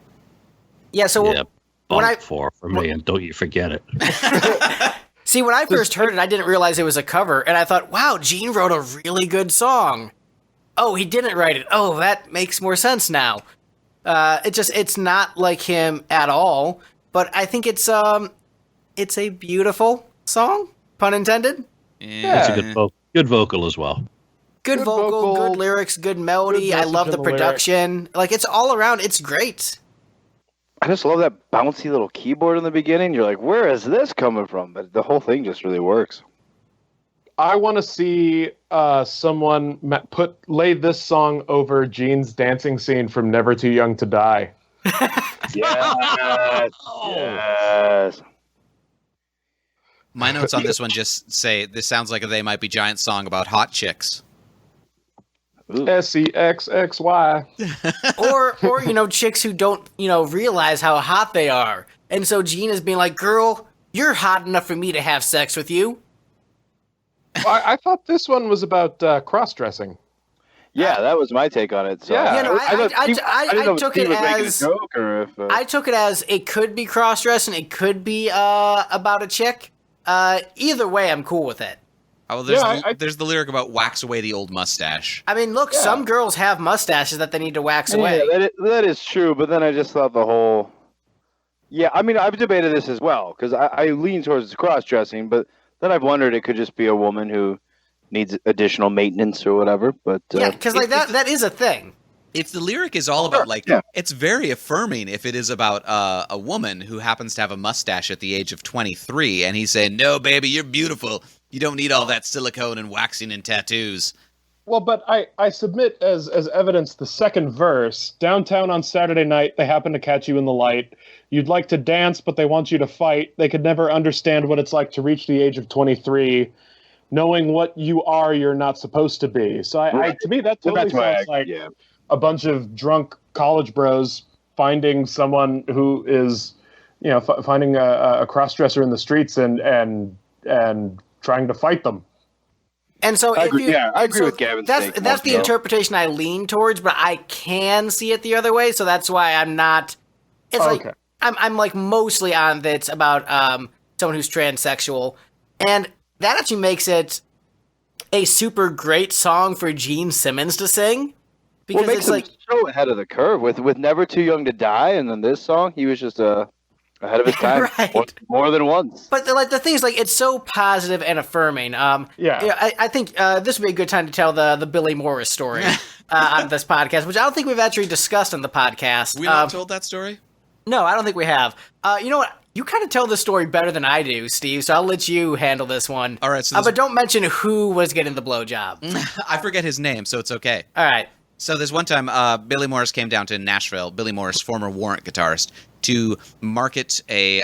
Yeah, so when 4 for me, and don't you forget it. See, when I first heard it, I didn't realize it was a cover, and I thought, wow, Gene wrote a really good song. Oh, he didn't write it. Oh, that makes more sense now. It's not like him at all, but I think it's a beautiful song, pun intended. Yeah. It's a good Good vocal as well. Good vocal, good lyrics, good melody. Good I love message the in the production. Like, it's all around. It's great. I just love that bouncy little keyboard in the beginning. You're like, where is this coming from? But the whole thing just really works. I want to see someone lay this song over Gene's dancing scene from Never Too Young to Die. Yes. Yes. My notes on this one just say this sounds like a They Might Be Giant song about hot chicks. SEXXY. or chicks who don't, realize how hot they are. And so Gene is being like, girl, you're hot enough for me to have sex with you. I thought this one was about cross-dressing. Yeah, that was my take on it. So Yeah. I took it as a joke or if, I took it as it could be cross-dressing, it could be about a chick. Either way, I'm cool with it. Oh, well, there's the lyric about wax away the old mustache. I mean, look, some girls have mustaches that they need to wax away. Yeah, that is true. But then I just thought the whole. Yeah, I mean, I've debated this as well because I lean towards cross-dressing, but then I've wondered it could just be a woman who needs additional maintenance or whatever. But yeah, because like that is a thing. If the lyric is all about it's very affirming if it is about a woman who happens to have a mustache at the age of 23 and he's saying, no, baby, you're beautiful. You don't need all that silicone and waxing and tattoos. Well, but I submit as evidence the second verse. Downtown on Saturday night, they happen to catch you in the light. You'd like to dance, but they want you to fight. They could never understand what it's like to reach the age of 23. Knowing what you are, you're not supposed to be. So to me, that totally sounds like a bunch of drunk college bros finding someone who is, finding a cross-dresser in the streets and trying to fight them. And so I agree with Gavin's take. That's the interpretation I lean towards, but I can see it the other way, so that's why I'm not. It's like I'm like mostly on that's about someone who's transsexual, and that actually makes it a super great song for Gene Simmons to sing. Because it makes him so ahead of the curve with Never Too Young to Die, and then this song, he was just ahead of his time, right. more than once. But the thing is, like, it's so positive and affirming. I think this would be a good time to tell the Billy Morris story on this podcast, which I don't think we've actually discussed on the podcast. We not told that story? No, I don't think we have. You know what? You kind of tell this story better than I do, Steve, so I'll let you handle this one. All right. So but don't mention who was getting the blowjob. I forget his name, so it's okay. All right. So there's one time Billy Morris came down to Nashville, Billy Morris, former Warrant guitarist, to market a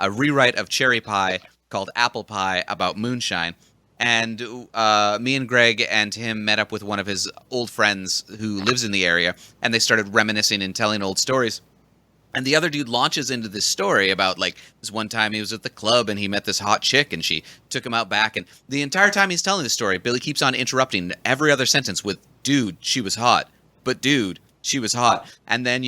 rewrite of Cherry Pie called Apple Pie about moonshine. And me and Greg and him met up with one of his old friends who lives in the area, and they started reminiscing and telling old stories. And the other dude launches into this story about, like, this one time he was at the club and he met this hot chick and she took him out back. And the entire time he's telling the story, Billy keeps on interrupting every other sentence with, dude, she was hot. But dude, she was hot. And then,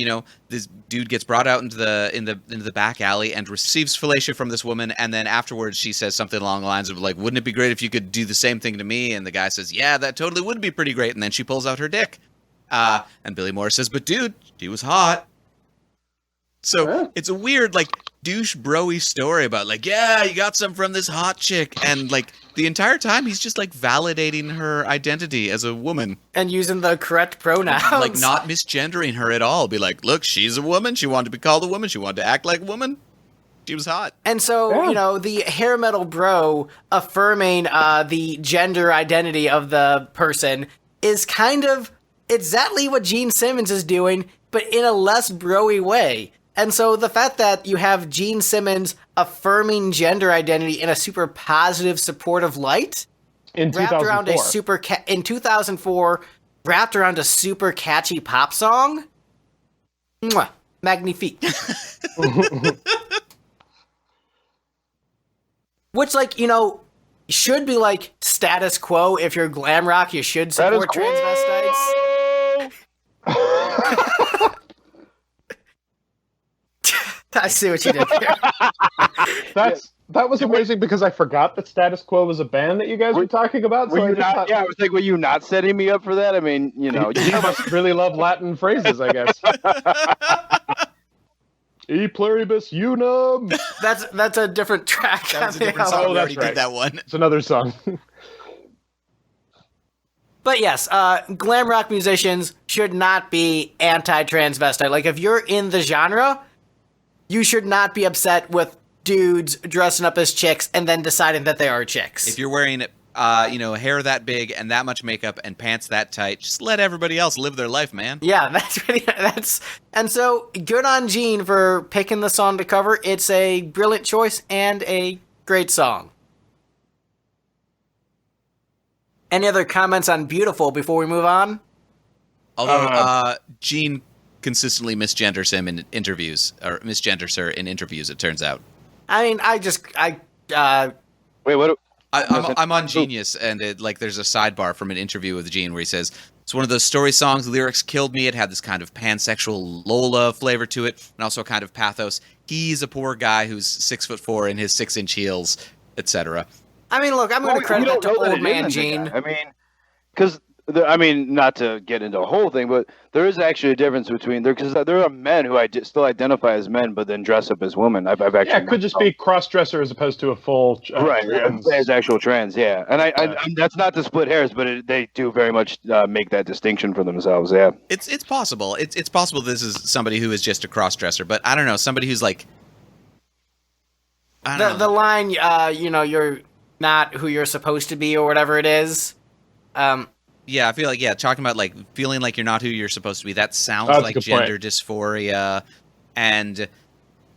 this dude gets brought out into the back alley and receives fellatio from this woman. And then afterwards she says something along the lines of, like, wouldn't it be great if you could do the same thing to me? And the guy says, yeah, that totally would be pretty great. And then she pulls out her dick. And Billy Morris says, but dude, she was hot. So it's a weird, like, douche bro-y story about, like, yeah, you got some from this hot chick. And, like, the entire time he's just, like, validating her identity as a woman. And using the correct pronouns. Like, not misgendering her at all. Be like, look, she's a woman. She wanted to be called a woman. She wanted to act like a woman. She was hot. And so, the hair metal bro affirming the gender identity of the person is kind of exactly what Gene Simmons is doing, but in a less bro-y way. And so the fact that you have Gene Simmons affirming gender identity in a super positive, supportive light, in 2004, in 2004, wrapped around a super catchy pop song, magnifique. Which, like, should be like status quo. If you're glam rock, you should support transvestites. I see what you did here. That was amazing because I forgot that Status Quo was a band that you guys were talking about. I was like, were you not setting me up for that? I mean, you must really love Latin phrases, I guess. E pluribus unum. That's a different track. That was a different song. Oh, we that's already did that one. It's another song. But yes, glam rock musicians should not be anti-transvestite. Like, if you're in the genre, you should not be upset with dudes dressing up as chicks and then deciding that they are chicks. If you're wearing, hair that big and that much makeup and pants that tight, just let everybody else live their life, man. Yeah, and so good on Gene for picking the song to cover. It's a brilliant choice and a great song. Any other comments on Beautiful before we move on? Although Gene consistently misgenders him in interviews, or misgenders her in interviews, it turns out. I mean, Wait, what? I'm on Genius, and there's a sidebar from an interview with Gene where he says, it's one of those story songs, the lyrics killed me, it had this kind of pansexual Lola flavor to it, and also a kind of pathos. He's a poor guy who's 6'4" in his 6-inch heels, etc. I mean, look, I'm going to credit that to old man Gene. I mean, because not to get into a whole thing, but there is actually a difference between because there are men who still identify as men, but then dress up as women. I've actually it could just be cross-dresser as opposed to a full trans. As actual trans, yeah. And that's not to split hairs, but they do very much make that distinction for themselves. Yeah, it's possible. It's possible this is somebody who is just a cross-dresser, but I don't know, somebody who's like, I don't know. The line, you're not who you're supposed to be or whatever it is. Yeah, I feel like, talking about, like, feeling like you're not who you're supposed to be, that sounds That's like a good gender point. dysphoria, and...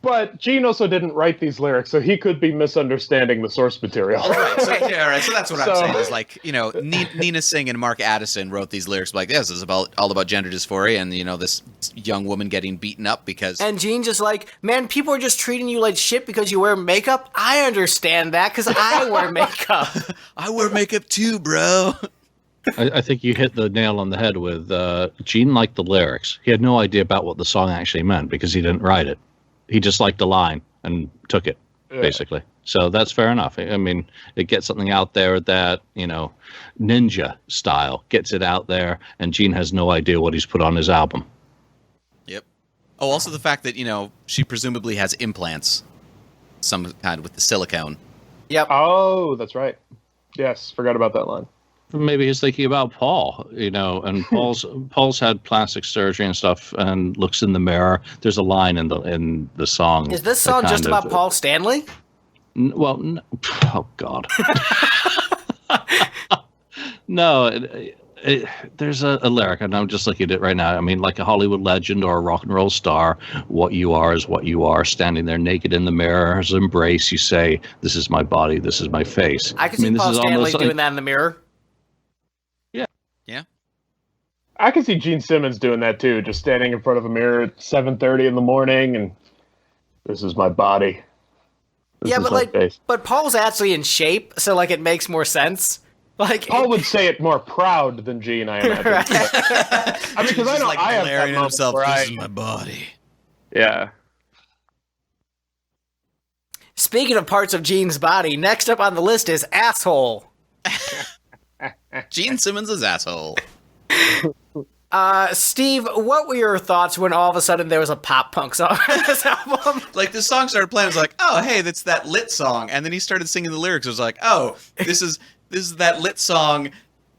But Gene also didn't write these lyrics, so he could be misunderstanding the source material. All right, so that's what I'm saying, is like, Nina Singh and Mark Addison wrote these lyrics like, this is all about gender dysphoria, and, this young woman getting beaten up because... And Gene just like, man, people are just treating you like shit because you wear makeup? I understand that, because I wear makeup. I wear makeup too, bro. I think you hit the nail on the head with Gene liked the lyrics. He had no idea about what the song actually meant because he didn't write it. He just liked the line and took it, basically. So that's fair enough. I mean, it gets something out there that, ninja style gets it out there, and Gene has no idea what he's put on his album. Yep. Oh, also the fact that, she presumably has implants, some kind with the silicone. Yep. Oh, that's right. Yes, forgot about that line. Maybe he's thinking about Paul, and Paul's had plastic surgery and stuff, and looks in the mirror. There's a line in the song. Is this song just about Paul Stanley? Oh God. No, there's a lyric, and I'm just looking at it right now. I mean, like a Hollywood legend or a rock and roll star, what you are is what you are. Standing there naked in the mirror's embrace, you say, "This is my body, this is my face." I can see Paul Stanley doing that in the mirror. Yeah. I can see Gene Simmons doing that too, just standing in front of a mirror at 7:30 in the morning, and this is my body. This is my face. But Paul's actually in shape, so like it makes more sense. Like Paul would say it more proud than Gene, I imagine. Right. I mean, because I know like I have glaring that at moment himself. where This is my body. Yeah. Speaking of parts of Gene's body, next up on the list is asshole. Gene Simmons' asshole. Steve, what were your thoughts when all of a sudden there was a pop punk song on this album? Like, this song started playing, I was like, oh, hey, that's that lit song. And then he started singing the lyrics. I was like, oh, this is that lit song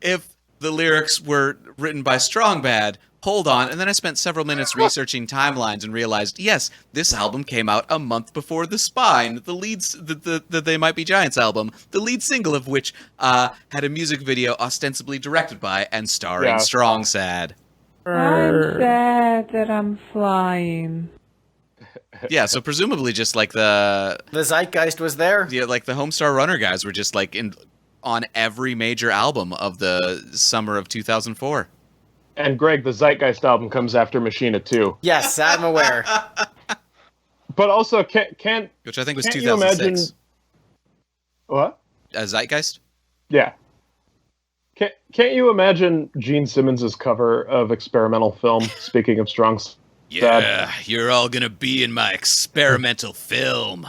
if the lyrics were written by Strong Bad. Hold on. And then I spent several minutes researching timelines and realized, yes, this album came out a month before The Spine, the They Might Be Giants album, the lead single of which had a music video ostensibly directed by and starring Strong Sad. I'm sad that I'm flying. Yeah, so presumably just like the zeitgeist was there. Yeah, like the Homestar Runner guys were just like on every major album of the summer of 2004. And Greg, the Zeitgeist album comes after Machina 2. Yes, I'm aware. But also, can't which I think was can't 2006. You imagine... What? Zeitgeist? Yeah. Can't you imagine Gene Simmons' cover of experimental film, speaking of Strong Yeah, you're all gonna be in my experimental film.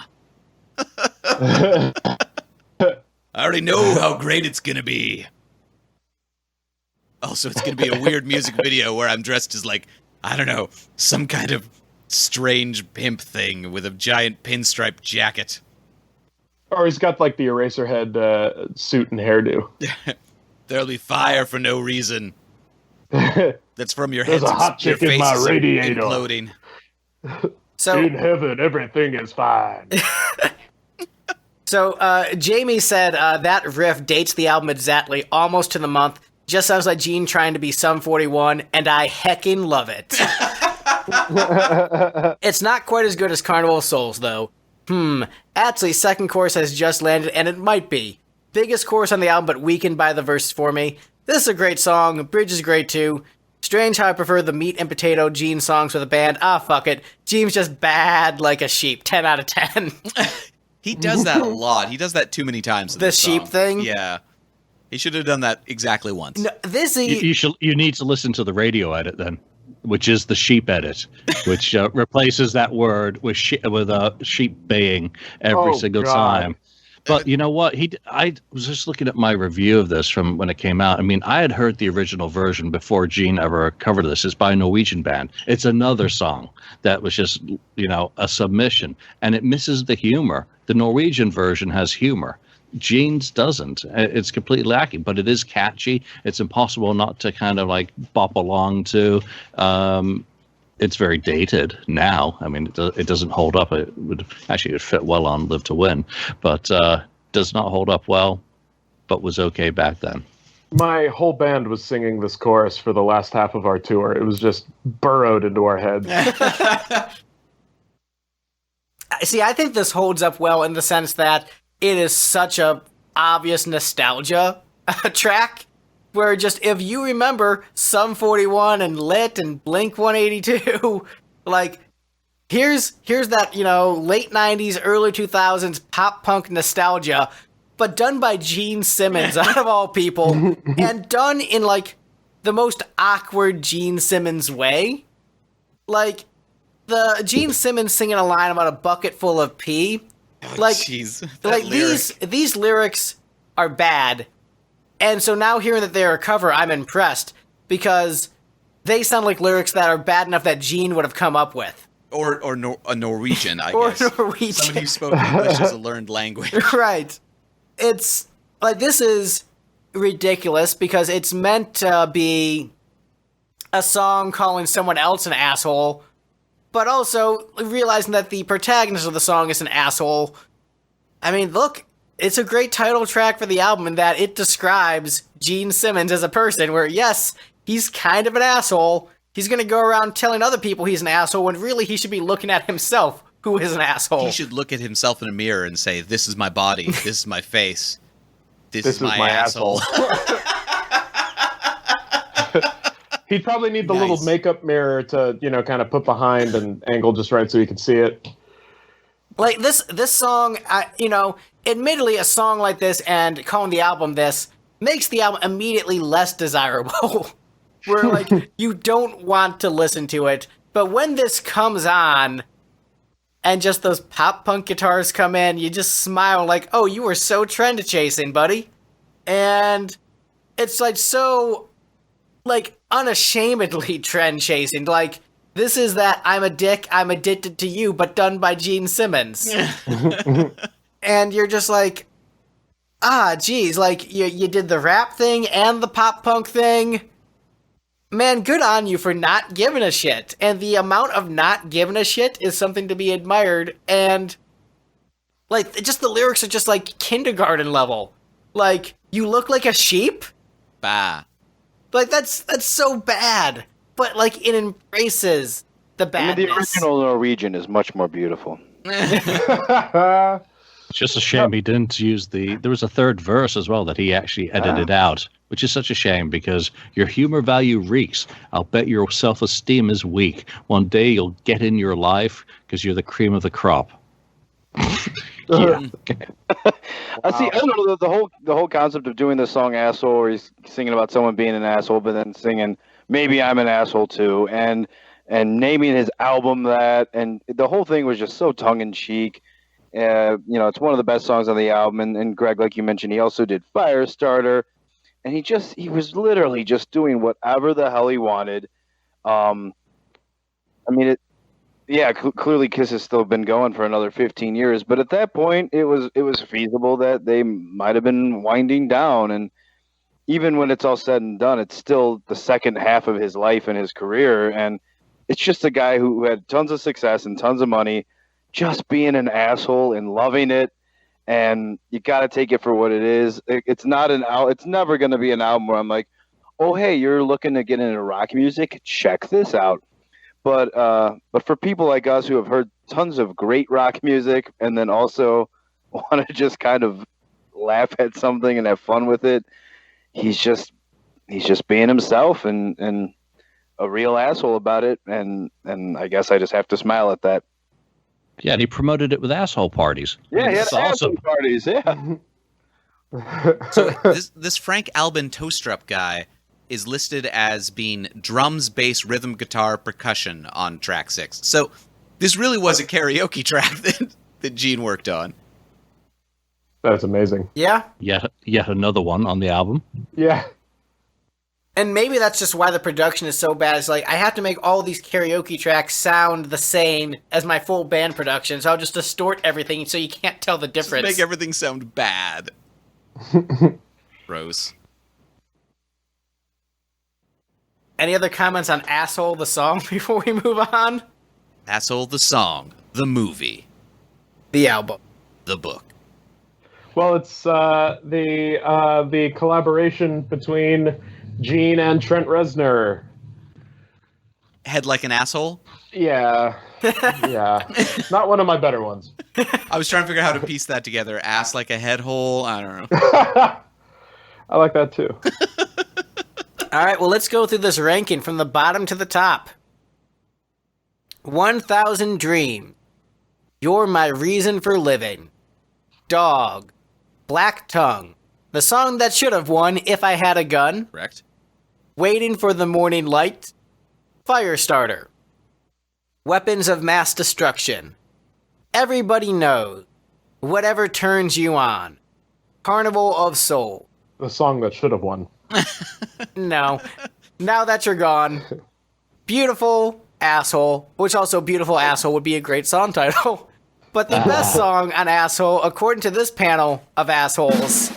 I already know how great it's gonna be. Also, it's going to be a weird music video where I'm dressed as, like, I don't know, some kind of strange pimp thing with a giant pinstripe jacket. Or he's got, like, the Eraserhead suit and hairdo. There'll be fire for no reason. That's from your head. There's a hot chick in my radiator. Imploding. So in heaven, everything is fine. So Jamie said that riff dates the album exactly, almost to the month. Just sounds like Gene trying to be Sum 41, and I heckin' love it. It's not quite as good as Carnival of Souls, though. Actually, second chorus has just landed, and it might be. Biggest chorus on the album, but weakened by the verses for me. This is a great song. Bridge is great, too. Strange how I prefer the meat and potato Gene songs with a band. Fuck it. Gene's just bad like a sheep. 10 out of 10. He does that a lot. He does that too many times. The sheep thing? Yeah. He should have done that exactly once. No, You need to listen to the radio edit then, which is the sheep edit, which replaces that word with sheep baying every single time. But you know what? I was just looking at my review of this from when it came out. I mean, I had heard the original version before Gene ever covered this. It's by a Norwegian band. It's another song that was just, a submission, and it misses the humor. The Norwegian version has humor. Gene's doesn't. It's completely lacking, but it is catchy. It's impossible not to kind of like bop along to. It's very dated now. I mean, it doesn't hold up. It would fit well on Live to Win, but does not hold up well, but was okay back then. My whole band was singing this chorus for the last half of our tour. It was just burrowed into our heads. See, I think this holds up well in the sense that it is such a obvious nostalgia track. Where just, if you remember Sum 41 and Lit and Blink 182, like, here's that, late 90s, early 2000s pop punk nostalgia, but done by Gene Simmons, out of all people, and done in, like, the most awkward Gene Simmons way. Like, the Gene Simmons singing a line about a bucket full of pee. Like, these lyrics are bad. And so now hearing that they're a cover, I'm impressed, because they sound like lyrics that are bad enough that Gene would have come up with. Or a Norwegian, I or guess. Norwegian. Someone who spoke English as a learned language. Right. It's, like, this is ridiculous, because it's meant to be a song calling someone else an asshole, but also realizing that the protagonist of the song is an asshole. I mean, look... It's a great title track for the album in that it describes Gene Simmons as a person where, yes, he's kind of an asshole. He's going to go around telling other people he's an asshole when really he should be looking at himself, who is an asshole. He should look at himself in a mirror and say, this is my body, this is my face, this is my asshole. He'd probably need the little makeup mirror to, kind of put behind and angle just right so he can see it. Like, this song, admittedly, a song like this and calling the album this makes the album immediately less desirable. Where, like, you don't want to listen to it. But when this comes on and just those pop punk guitars come in, you just smile like, oh, you were so trend chasing, buddy. And it's, like, so, like, unashamedly trend chasing. Like, this is that I'm a dick, I'm addicted to you, but done by Gene Simmons. And you're just like, geez, like, you did the rap thing and the pop punk thing. Man, good on you for not giving a shit. And the amount of not giving a shit is something to be admired. And, like, just the lyrics are just, like, kindergarten level. Like, you look like a sheep? Bah. Like, that's so bad. But, like, it embraces the badness. The original Norwegian is much more beautiful. It's just a shame he didn't use there was a third verse as well that he actually edited out, which is such a shame because your humor value reeks. I'll bet your self-esteem is weak. One day you'll get in your life because you're the cream of the crop. Yeah. I see. I don't know the whole concept of doing the song "Asshole," where he's singing about someone being an asshole, but then singing "Maybe I'm an asshole too," and naming his album that, and the whole thing was just so tongue in cheek. It's one of the best songs on the album, and Greg, like you mentioned, he also did Firestarter, and he was literally just doing whatever the hell he wanted. Clearly Kiss has still been going for another 15 years, but at that point it was feasible that they might have been winding down, and even when it's all said and done, it's still the second half of his life and his career. And it's just a guy who had tons of success and tons of money, just being an asshole and loving it. And you got to take it for what it is. It's not it's never going to be an album where I'm like, oh, hey, you're looking to get into rock music? Check this out. But for people like us who have heard tons of great rock music and then also want to just kind of laugh at something and have fun with it, he's just being himself and a real asshole about it. And I guess I just have to smile at that. Yeah, and he promoted it with asshole parties. Yeah, he had That's awesome. asshole parties. Yeah. So this Frank Albin Toastrup guy is listed as being drums, bass, rhythm, guitar, percussion on track 6. So this really was a karaoke track that Gene worked on. That's amazing. Yeah. Yet another one on the album. Yeah. And maybe that's just why the production is so bad. It's like, I have to make all these karaoke tracks sound the same as my full band production, so I'll just distort everything so you can't tell the difference. Just make everything sound bad. Gross. Any other comments on Asshole the song before we move on? Asshole the song, the movie, The album. the book. Well, it's the collaboration between Gene and Trent Reznor. Head like an asshole? Yeah. Yeah. Not one of my better ones. I was trying to figure out how to piece that together. Ass like a head hole? I don't know. I like that too. All right, well, let's go through this ranking from the bottom to the top. 1000 Dream. You're My Reason for Living. Dog. Black Tongue. The song that should have won If I Had a Gun. Correct? Waiting for the Morning Light. Firestarter. Weapons of Mass Destruction. Everybody Knows. Whatever Turns You On. Carnival of Soul. The song that should have won. No. Now that you're gone. Beautiful Asshole, which also Beautiful Asshole would be a great song title. But the best song on Asshole, according to this panel of assholes,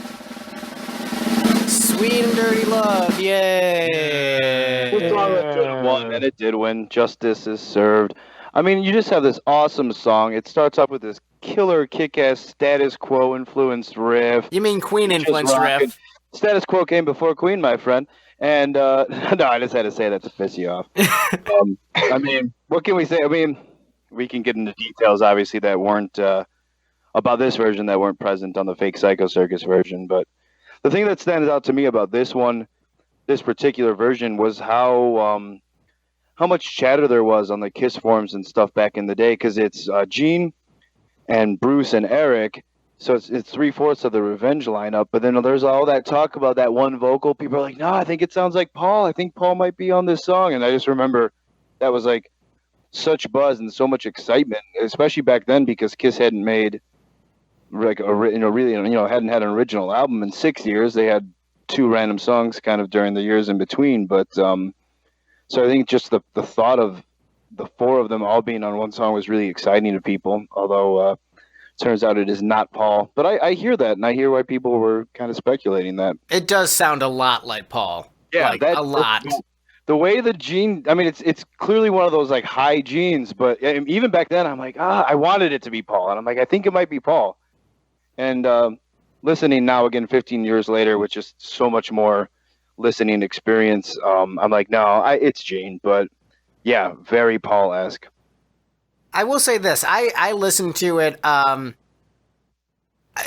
Sweet and Dirty Love, yay! The song that should have won, and it did win. Justice is served. I mean, you just have this awesome song. It starts off with this killer, kick-ass, Status Quo-influenced riff. You mean Queen-influenced Just rocking. riff. Status Quo came before Queen, my friend. And, no, I just had to say that to piss you off. I mean, what can we say? I mean, we can get into details, obviously, that weren't, about this version that weren't present on the fake Psycho Circus version. But the thing that stands out to me about this one, this particular version, was how much chatter there was on the Kiss forums and stuff back in the day. Because it's Gene and Bruce and Eric. So it's 3/4 of the Revenge lineup, but then there's all that talk about that one vocal. People are like, no, I think it sounds like Paul. I think Paul might be on this song. And I just remember that was like such buzz and so much excitement, especially back then because Kiss hadn't made like hadn't had an original album in 6 years. They had 2 random songs kind of during the years in between. But so I think just the thought of the 4 of them all being on one song was really exciting to people. Although turns out it is not Paul. But I hear that, and I hear why people were kind of speculating that. It does sound a lot like Paul. Yeah, like, a lot. The way the Gene, I mean, it's clearly one of those like high Genes, but even back then, I'm like, I wanted it to be Paul, and I'm like, I think it might be Paul. And listening now again, 15 years later, with just so much more listening experience, I'm like, no, it's Gene, but yeah, very Paul-esque. I will say this. I listen to it,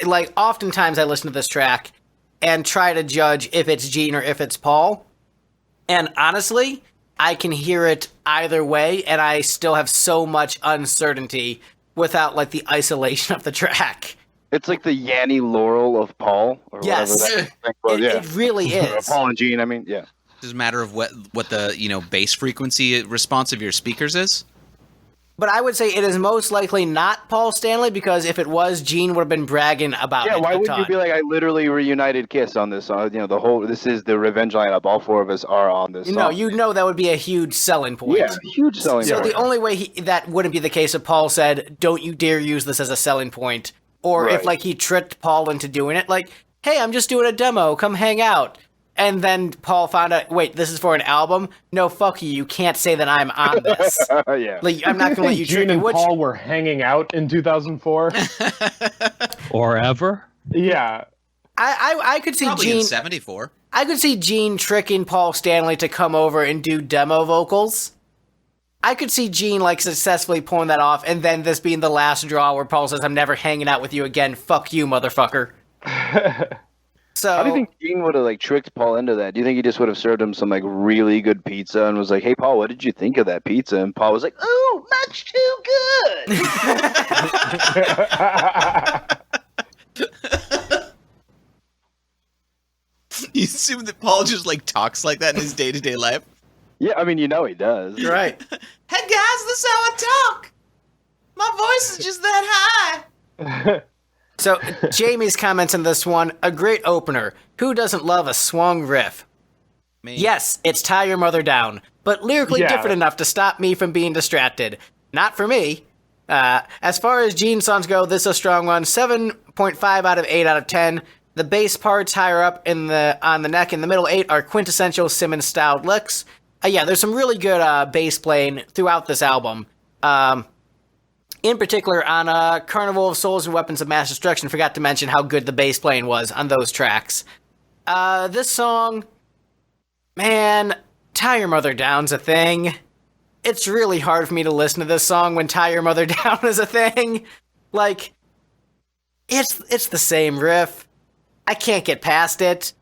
like, oftentimes I listen to this track and try to judge if it's Gene or if it's Paul. And honestly, I can hear it either way, and I still have so much uncertainty without, like, the isolation of the track. It's like the Yanni Laurel of Paul. Or yes. It really is. Paul and Gene, I mean, yeah. Does it matter of what the bass frequency response of your speakers is? But I would say it is most likely not Paul Stanley, because if it was, Gene would have been bragging about it. Yeah, why would you be like, I literally reunited Kiss on this song? This is the Revenge lineup. All 4 of us are on this song. No, that would be a huge selling point. Yeah, huge selling point. So the only way that wouldn't be the case if Paul said, don't you dare use this as a selling point. Or if, like, he tricked Paul into doing it, like, hey, I'm just doing a demo, come hang out. And then Paul found out, wait, this is for an album? No, fuck you. You can't say that I'm on this. Yeah. Like, I'm not going to let you Gene trick and me. Paul were hanging out in 2004. Or ever. Yeah. I could see Probably in Gene. 74. I could see Gene tricking Paul Stanley to come over and do demo vocals. I could see Gene like successfully pulling that off, and then this being the last draw where Paul says, "I'm never hanging out with you again. Fuck you, motherfucker." So How do you think Gene would have like tricked Paul into that? Do you think he just would have served him some like really good pizza and was like, "Hey, Paul, what did you think of that pizza?" And Paul was like, "Ooh, much too good." You assume that Paul just like talks like that in his day-to-day life? Yeah, I mean, you know he does. you're right. Hey guys, this is how I talk. My voice is just that high. So Jamie's comments on this one: a great opener. Who doesn't love a swung riff? Me. Yes, it's Tie Your Mother Down, but lyrically Yeah. different enough to stop me from being distracted. Not for me. As far as Gene songs go, this is a strong one. 7.5 out of 8 out of 10. The bass parts higher up on the neck in the middle 8 are quintessential Simmons-styled licks. Yeah, there's some really good bass playing throughout this album. In particular, on Carnival of Souls and Weapons of Mass Destruction, forgot to mention how good the bass playing was on those tracks. This song, man, Tie Your Mother Down's a thing. It's really hard for me to listen to this song when Tie Your Mother Down is a thing. Like, it's the same riff. I can't get past it.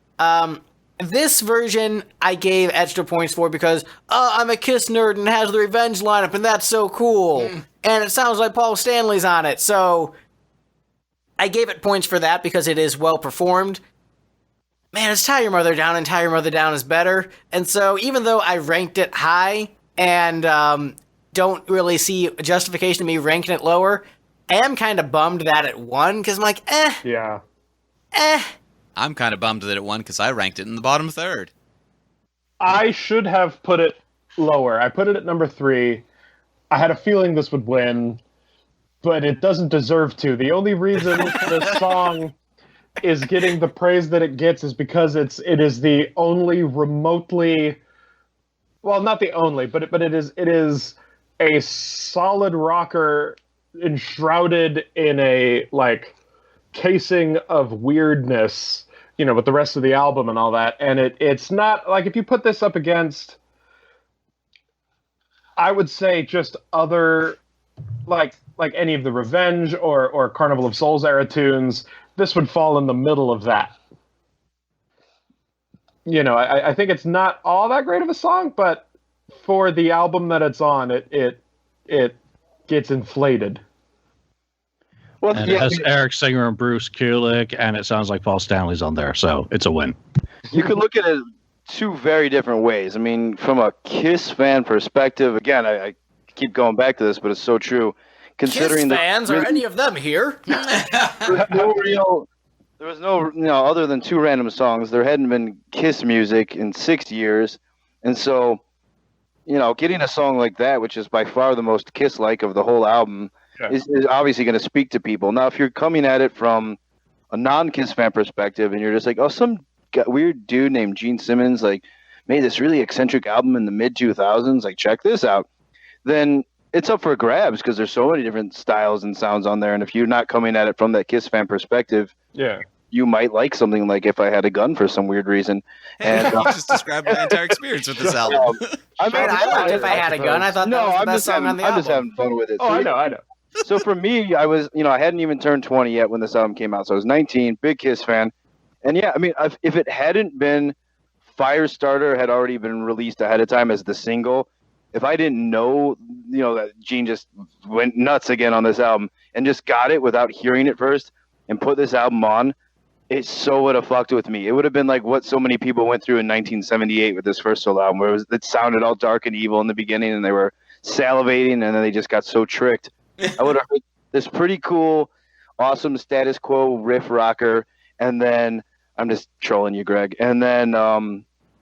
This version I gave extra points for because, I'm a Kiss nerd and it has the Revenge lineup and that's so cool. And it sounds like Paul Stanley's on it, so I gave it points for that because it is well performed. Man, it's Tie Your Mother Down, and Tie Your Mother Down is better. And so even though I ranked it high and don't really see a justification of me ranking it lower, I am kind of bummed that it won because I'm like, Yeah. I'm kind of bummed that it won because I ranked it in the bottom third. I should have put it lower. I put it at number 3. I had a feeling this would win, but it doesn't deserve to. The only reason this song is getting the praise that it gets is because it is the only remotely, well, not the only, but it is a solid rocker enshrouded in a like casing of weirdness, with the rest of the album and all that. And it's not like if you put this up against, I would say just other like any of the Revenge or Carnival of Souls era tunes, this would fall in the middle of that. I think it's not all that great of a song, but for the album that it's on, it gets inflated. Well, And yeah, it has Eric Singer and Bruce Kulick, and it sounds like Paul Stanley's on there, so it's a win. you could look at it two very different ways. I mean, from a Kiss fan perspective, again, I keep going back to this, but it's so true. Considering Kiss fans, are any of them here? there was no, other than 2 random songs, there hadn't been Kiss music in 6 years. And so, getting a song like that, which is by far the most Kiss-like of the whole album, is obviously going to speak to people. Now, if you're coming at it from a non-Kiss fan perspective and you're just like, oh, some weird dude named Gene Simmons made this really eccentric album in the mid-2000s, like, check this out, then it's up for grabs because there's so many different styles and sounds on there. And if you're not coming at it from that Kiss fan perspective, you might like something like If I Had a Gun for some weird reason. And You just described my entire experience with this album. I liked If I Had a Gun. I thought that was the best song on the album. I'm just having fun with it. Oh, So, I know. So for me, I was, I hadn't even turned 20 yet when this album came out. So I was 19, big Kiss fan. And yeah, I mean, if it hadn't been Firestarter had already been released ahead of time as the single, if I didn't know, that Gene just went nuts again on this album and just got it without hearing it first and put this album on, it so would have fucked with me. It would have been like what so many people went through in 1978 with this first solo album, where it sounded all dark and evil in the beginning and they were salivating and then they just got so tricked. I would have heard this pretty cool, awesome status quo riff rocker, and then I'm just trolling you, Greg. And then,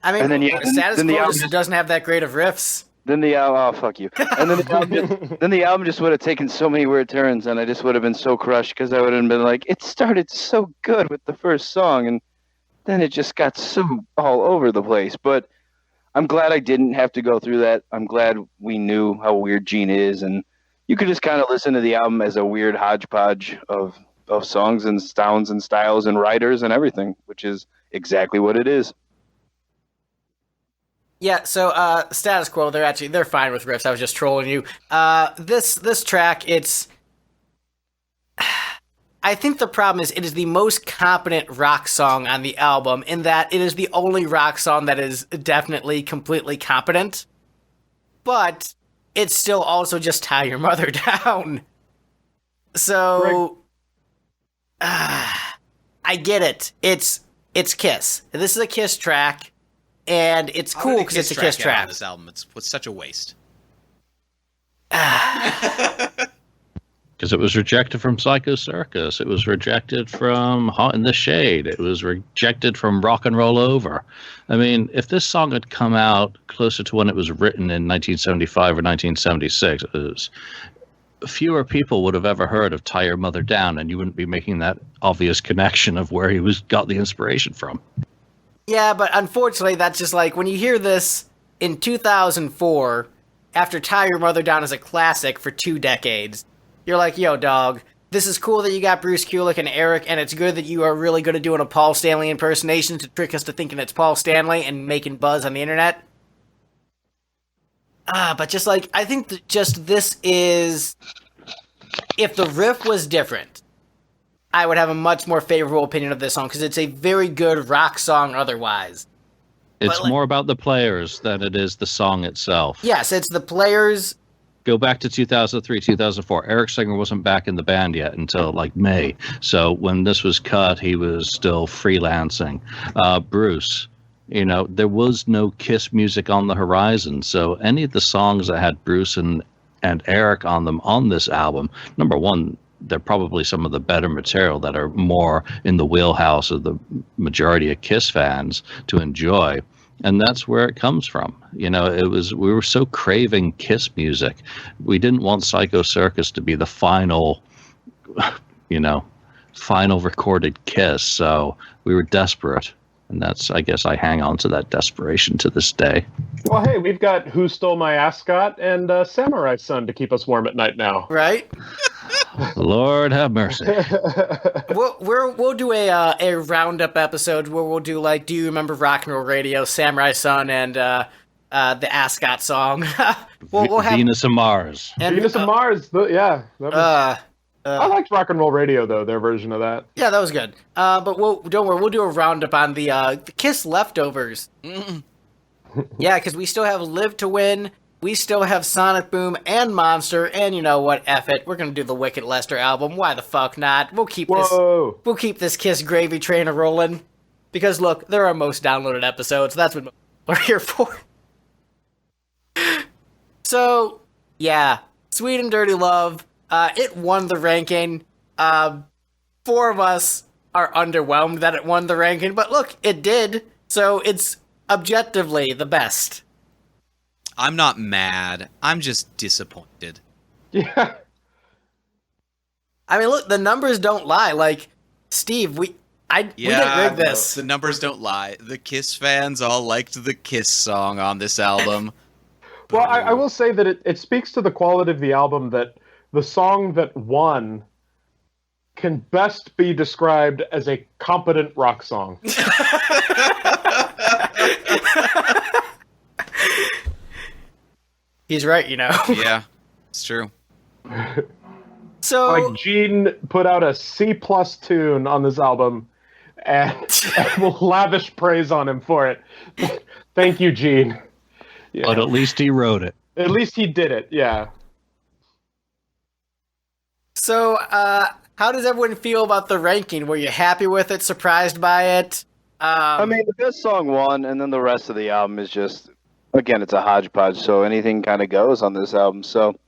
Status Quo doesn't have that great of riffs. Then the album, oh fuck you. And then the album just would have taken so many weird turns, and I just would have been so crushed because I would have been like, it started so good with the first song, and then it just got so all over the place. But I'm glad I didn't have to go through that. I'm glad we knew how weird Gene is, and you could just kind of listen to the album as a weird hodgepodge of songs and sounds and styles and writers and everything, which is exactly what it is. Yeah, so status quo, they're fine with riffs. I was just trolling you. This track, I think the problem is it is the most competent rock song on the album in that it is the only rock song that is definitely completely competent. But it's still also just Tie Your Mother Down. So I get it. It's Kiss. This is a Kiss track, and it's cool because it's a Kiss track. On this album, it's such a waste. Because it was rejected from Psycho Circus. It was rejected from Hot in the Shade. It was rejected from Rock and Roll Over. I mean, if this song had come out closer to when it was written in 1975 or 1976, fewer people would have ever heard of Tie Your Mother Down, and you wouldn't be making that obvious connection of where he got the inspiration from. Yeah, but unfortunately, that's just like, when you hear this in 2004, after Tie Your Mother Down is a classic for 2 decades, you're like, yo, dog, this is cool that you got Bruce Kulick and Eric, and it's good that you are really good at doing a Paul Stanley impersonation to trick us to thinking it's Paul Stanley and making buzz on the internet. But just like, I think that just this is, if the riff was different, I would have a much more favorable opinion of this song, because it's a very good rock song otherwise. It's more about the players than it is the song itself. Yes, it's the players. Go back to 2003, 2004. Eric Singer wasn't back in the band yet until like May. So when this was cut, he was still freelancing. Bruce, there was no Kiss music on the horizon. So any of the songs that had Bruce and Eric on them on this album, number one, they're probably some of the better material that are more in the wheelhouse of the majority of Kiss fans to enjoy. And that's where it comes from. We were so craving Kiss music. We didn't want Psycho Circus to be the final recorded Kiss. So we were desperate. And that's, I guess I hang on to that desperation to this day. Well, hey, we've got Who Stole My Ascot and Samurai Son to keep us warm at night now. Right? Lord have mercy. We'll do a roundup episode where we'll do, like, Do You Remember Rock and Roll Radio, Samurai Son, and the Ascot song. we'll have Venus and Mars. Venus and Mars, I liked Rock and Roll Radio, though, their version of that. Yeah, that was good. But don't worry, we'll do a roundup on the Kiss leftovers. Yeah, because we still have Live to Win, we still have Sonic Boom and Monster, and you know what? F it, we're gonna do the Wicked Lester album. Why the fuck not? We'll keep this Kiss gravy train rolling. Because look, they're our most downloaded episodes. That's what we're here for. So yeah, Sweet and Dirty Love. It won the ranking. 4 of us are underwhelmed that it won the ranking, but look, it did. So it's objectively the best. I'm not mad. I'm just disappointed. Yeah. I mean, look, the numbers don't lie. Like, Steve, we didn't rig this. The numbers don't lie. The Kiss fans all liked the Kiss song on this album. Well, I will say that it speaks to the quality of the album that the song that won can best be described as a competent rock song. He's right, Yeah, it's true. So, like, Gene put out a C+ tune on this album, and we'll lavish praise on him for it. Thank you, Gene. Yeah. But at least he wrote it. At least he did it, yeah. So, how does everyone feel about the ranking? Were you happy with it? Surprised by it? I mean, the best song won, and then the rest of the album is just, again, it's a hodgepodge, so anything kind of goes on this album. So,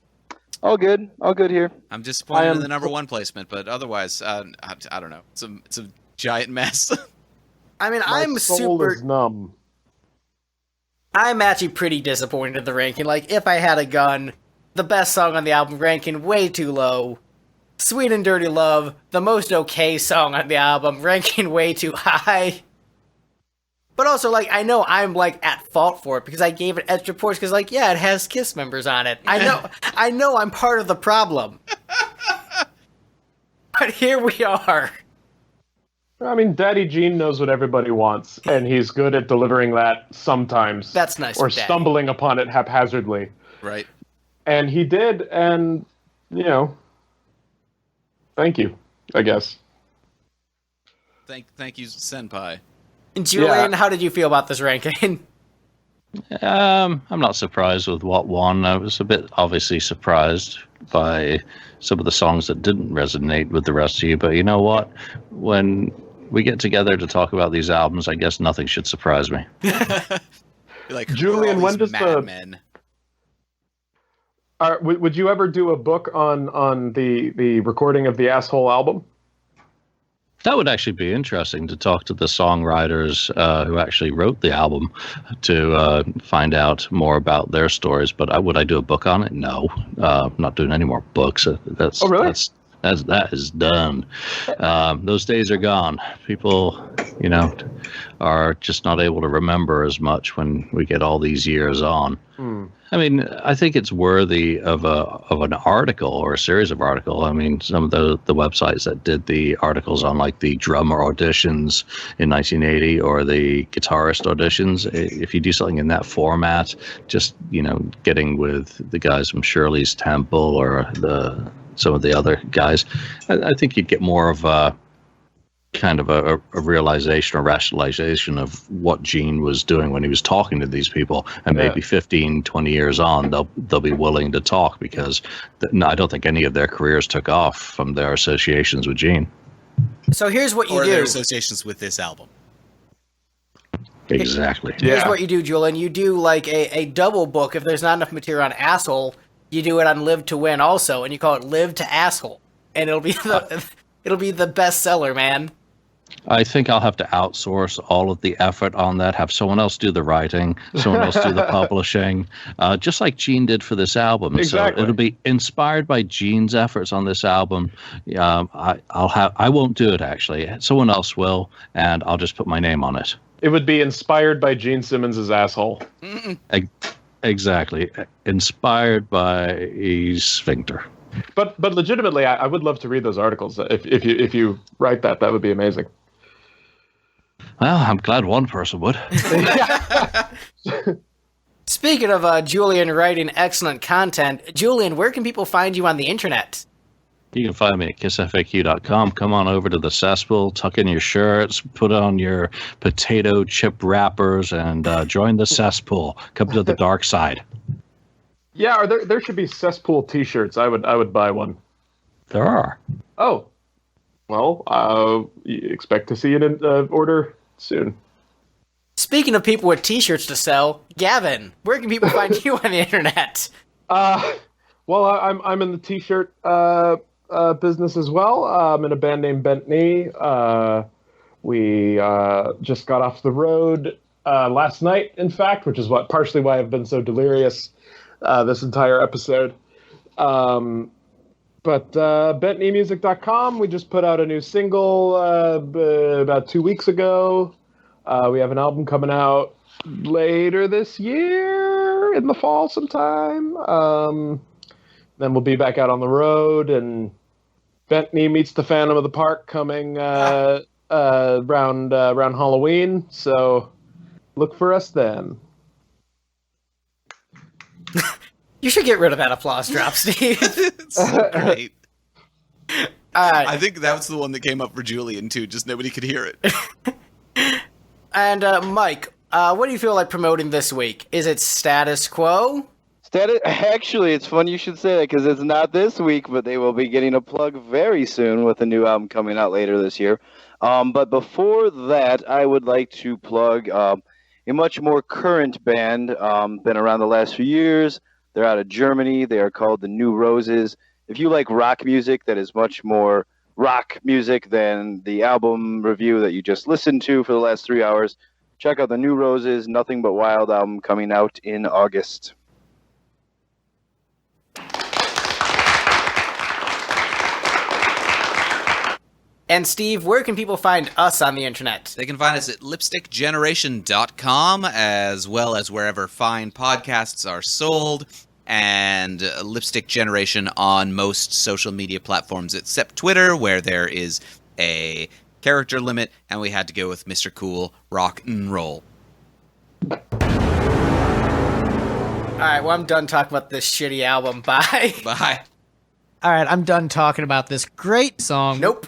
all good here. I'm disappointed in the number 1 placement, but otherwise, I don't know. It's a giant mess. I mean, My soul is numb. I'm actually pretty disappointed in the ranking. Like, if I had a gun, the best song on the album ranking way too low. Sweet and Dirty Love, the most okay song on the album, ranking way too high. But also, like, I know I'm, like, at fault for it because I gave it extra points because, like, yeah, it has Kiss members on it. I know I'm part of the problem. But here we are. I mean, Daddy Gene knows what everybody wants, and he's good at delivering that sometimes. That's nice. Or stumbling upon it haphazardly. Right. And he did, and, you know, thank you, I guess. Thank you, Senpai. Julian, how did you feel about this ranking? I'm not surprised with what won. I was a bit obviously surprised by some of the songs that didn't resonate with the rest of you. But you know what? When we get together to talk about these albums, I guess nothing should surprise me. Like, Julian, when does madmen? Would you ever do a book on the recording of the Asshole album? That would actually be interesting to talk to the songwriters who actually wrote the album to find out more about their stories. But would I do a book on it? No, I'm not doing any more books. Oh, really? That is done. Those days are gone. People, you know, are just not able to remember as much when we get all these years on. I mean, I think it's worthy of an article or a series of articles. I mean, some of the websites that did the articles on like the drummer auditions in 1980 or the guitarist auditions, if you do something in that format, just, you know, getting with the guys from Shirley's Temple or some of the other guys, I think you'd get more of a kind of a realization or rationalization of what Gene was doing when he was talking to these people, and maybe 15, 20 years on, they'll be willing to talk because I don't think any of their careers took off from their associations with Gene. So here's what you or do. their associations with this album. Exactly. Here's what you do, Julian. You do like a double book. If there's not enough material on Asshole, you do it on Live to Win also, and you call it Live to Asshole, and it'll be the bestseller, man. I think I'll have to outsource all of the effort on that, have someone else do the writing, someone else do the publishing, just like Gene did for this album. Exactly. So it'll be inspired by Gene's efforts on this album. I won't do it, actually. Someone else will, and I'll just put my name on it. It would be inspired by Gene Simmons' Asshole. Exactly. Inspired by a sphincter. But legitimately, I would love to read those articles. If you write that would be amazing. Well, I'm glad one person would. Speaking of Julian writing excellent content, Julian, where can people find you on the internet? You can find me at KissFAQ.com. Come on over to the cesspool, tuck in your shirts, put on your potato chip wrappers, and join the cesspool. Come to the dark side. Yeah, there should be cesspool T-shirts. I would buy one. There are. Oh, well, expect to see it in order soon. Speaking of people with T-shirts to sell, Gavin, where can people find you on the internet? Well, I'm in the T-shirt business as well. I'm in a band named Bent Knee. We just got off the road last night, in fact, which is partially why I've been so delirious this entire episode. But bentkneemusic.com, we just put out a new single about 2 weeks ago. We have an album coming out later this year, in the fall sometime. Then we'll be back out on the road, and Bent Knee meets the Phantom of the Park coming around Halloween. So look for us then. You should get rid of that applause drop, Steve. It's great. I think that was the one that came up for Julian, too. Just nobody could hear it. And Mike, what do you feel like promoting this week? Is it status quo? Actually, it's funny you should say that because it's not this week, but they will be getting a plug very soon with a new album coming out later this year. But before that, I would like to plug a much more current band, been around the last few years. They're out of Germany. They are called the New Roses. If you like rock music that is much more rock music than the album review that you just listened to for the last 3 hours, check out the New Roses Nothing But Wild album coming out in August. And Steve, where can people find us on the internet? They can find us at lipstickgeneration.com, as well as wherever fine podcasts are sold, and Lipstick Generation on most social media platforms except Twitter, where there is a character limit, and we had to go with Mr. Cool Rock and Roll. All right, well, I'm done talking about this shitty album. Bye. Bye. All right, I'm done talking about this great song. Nope.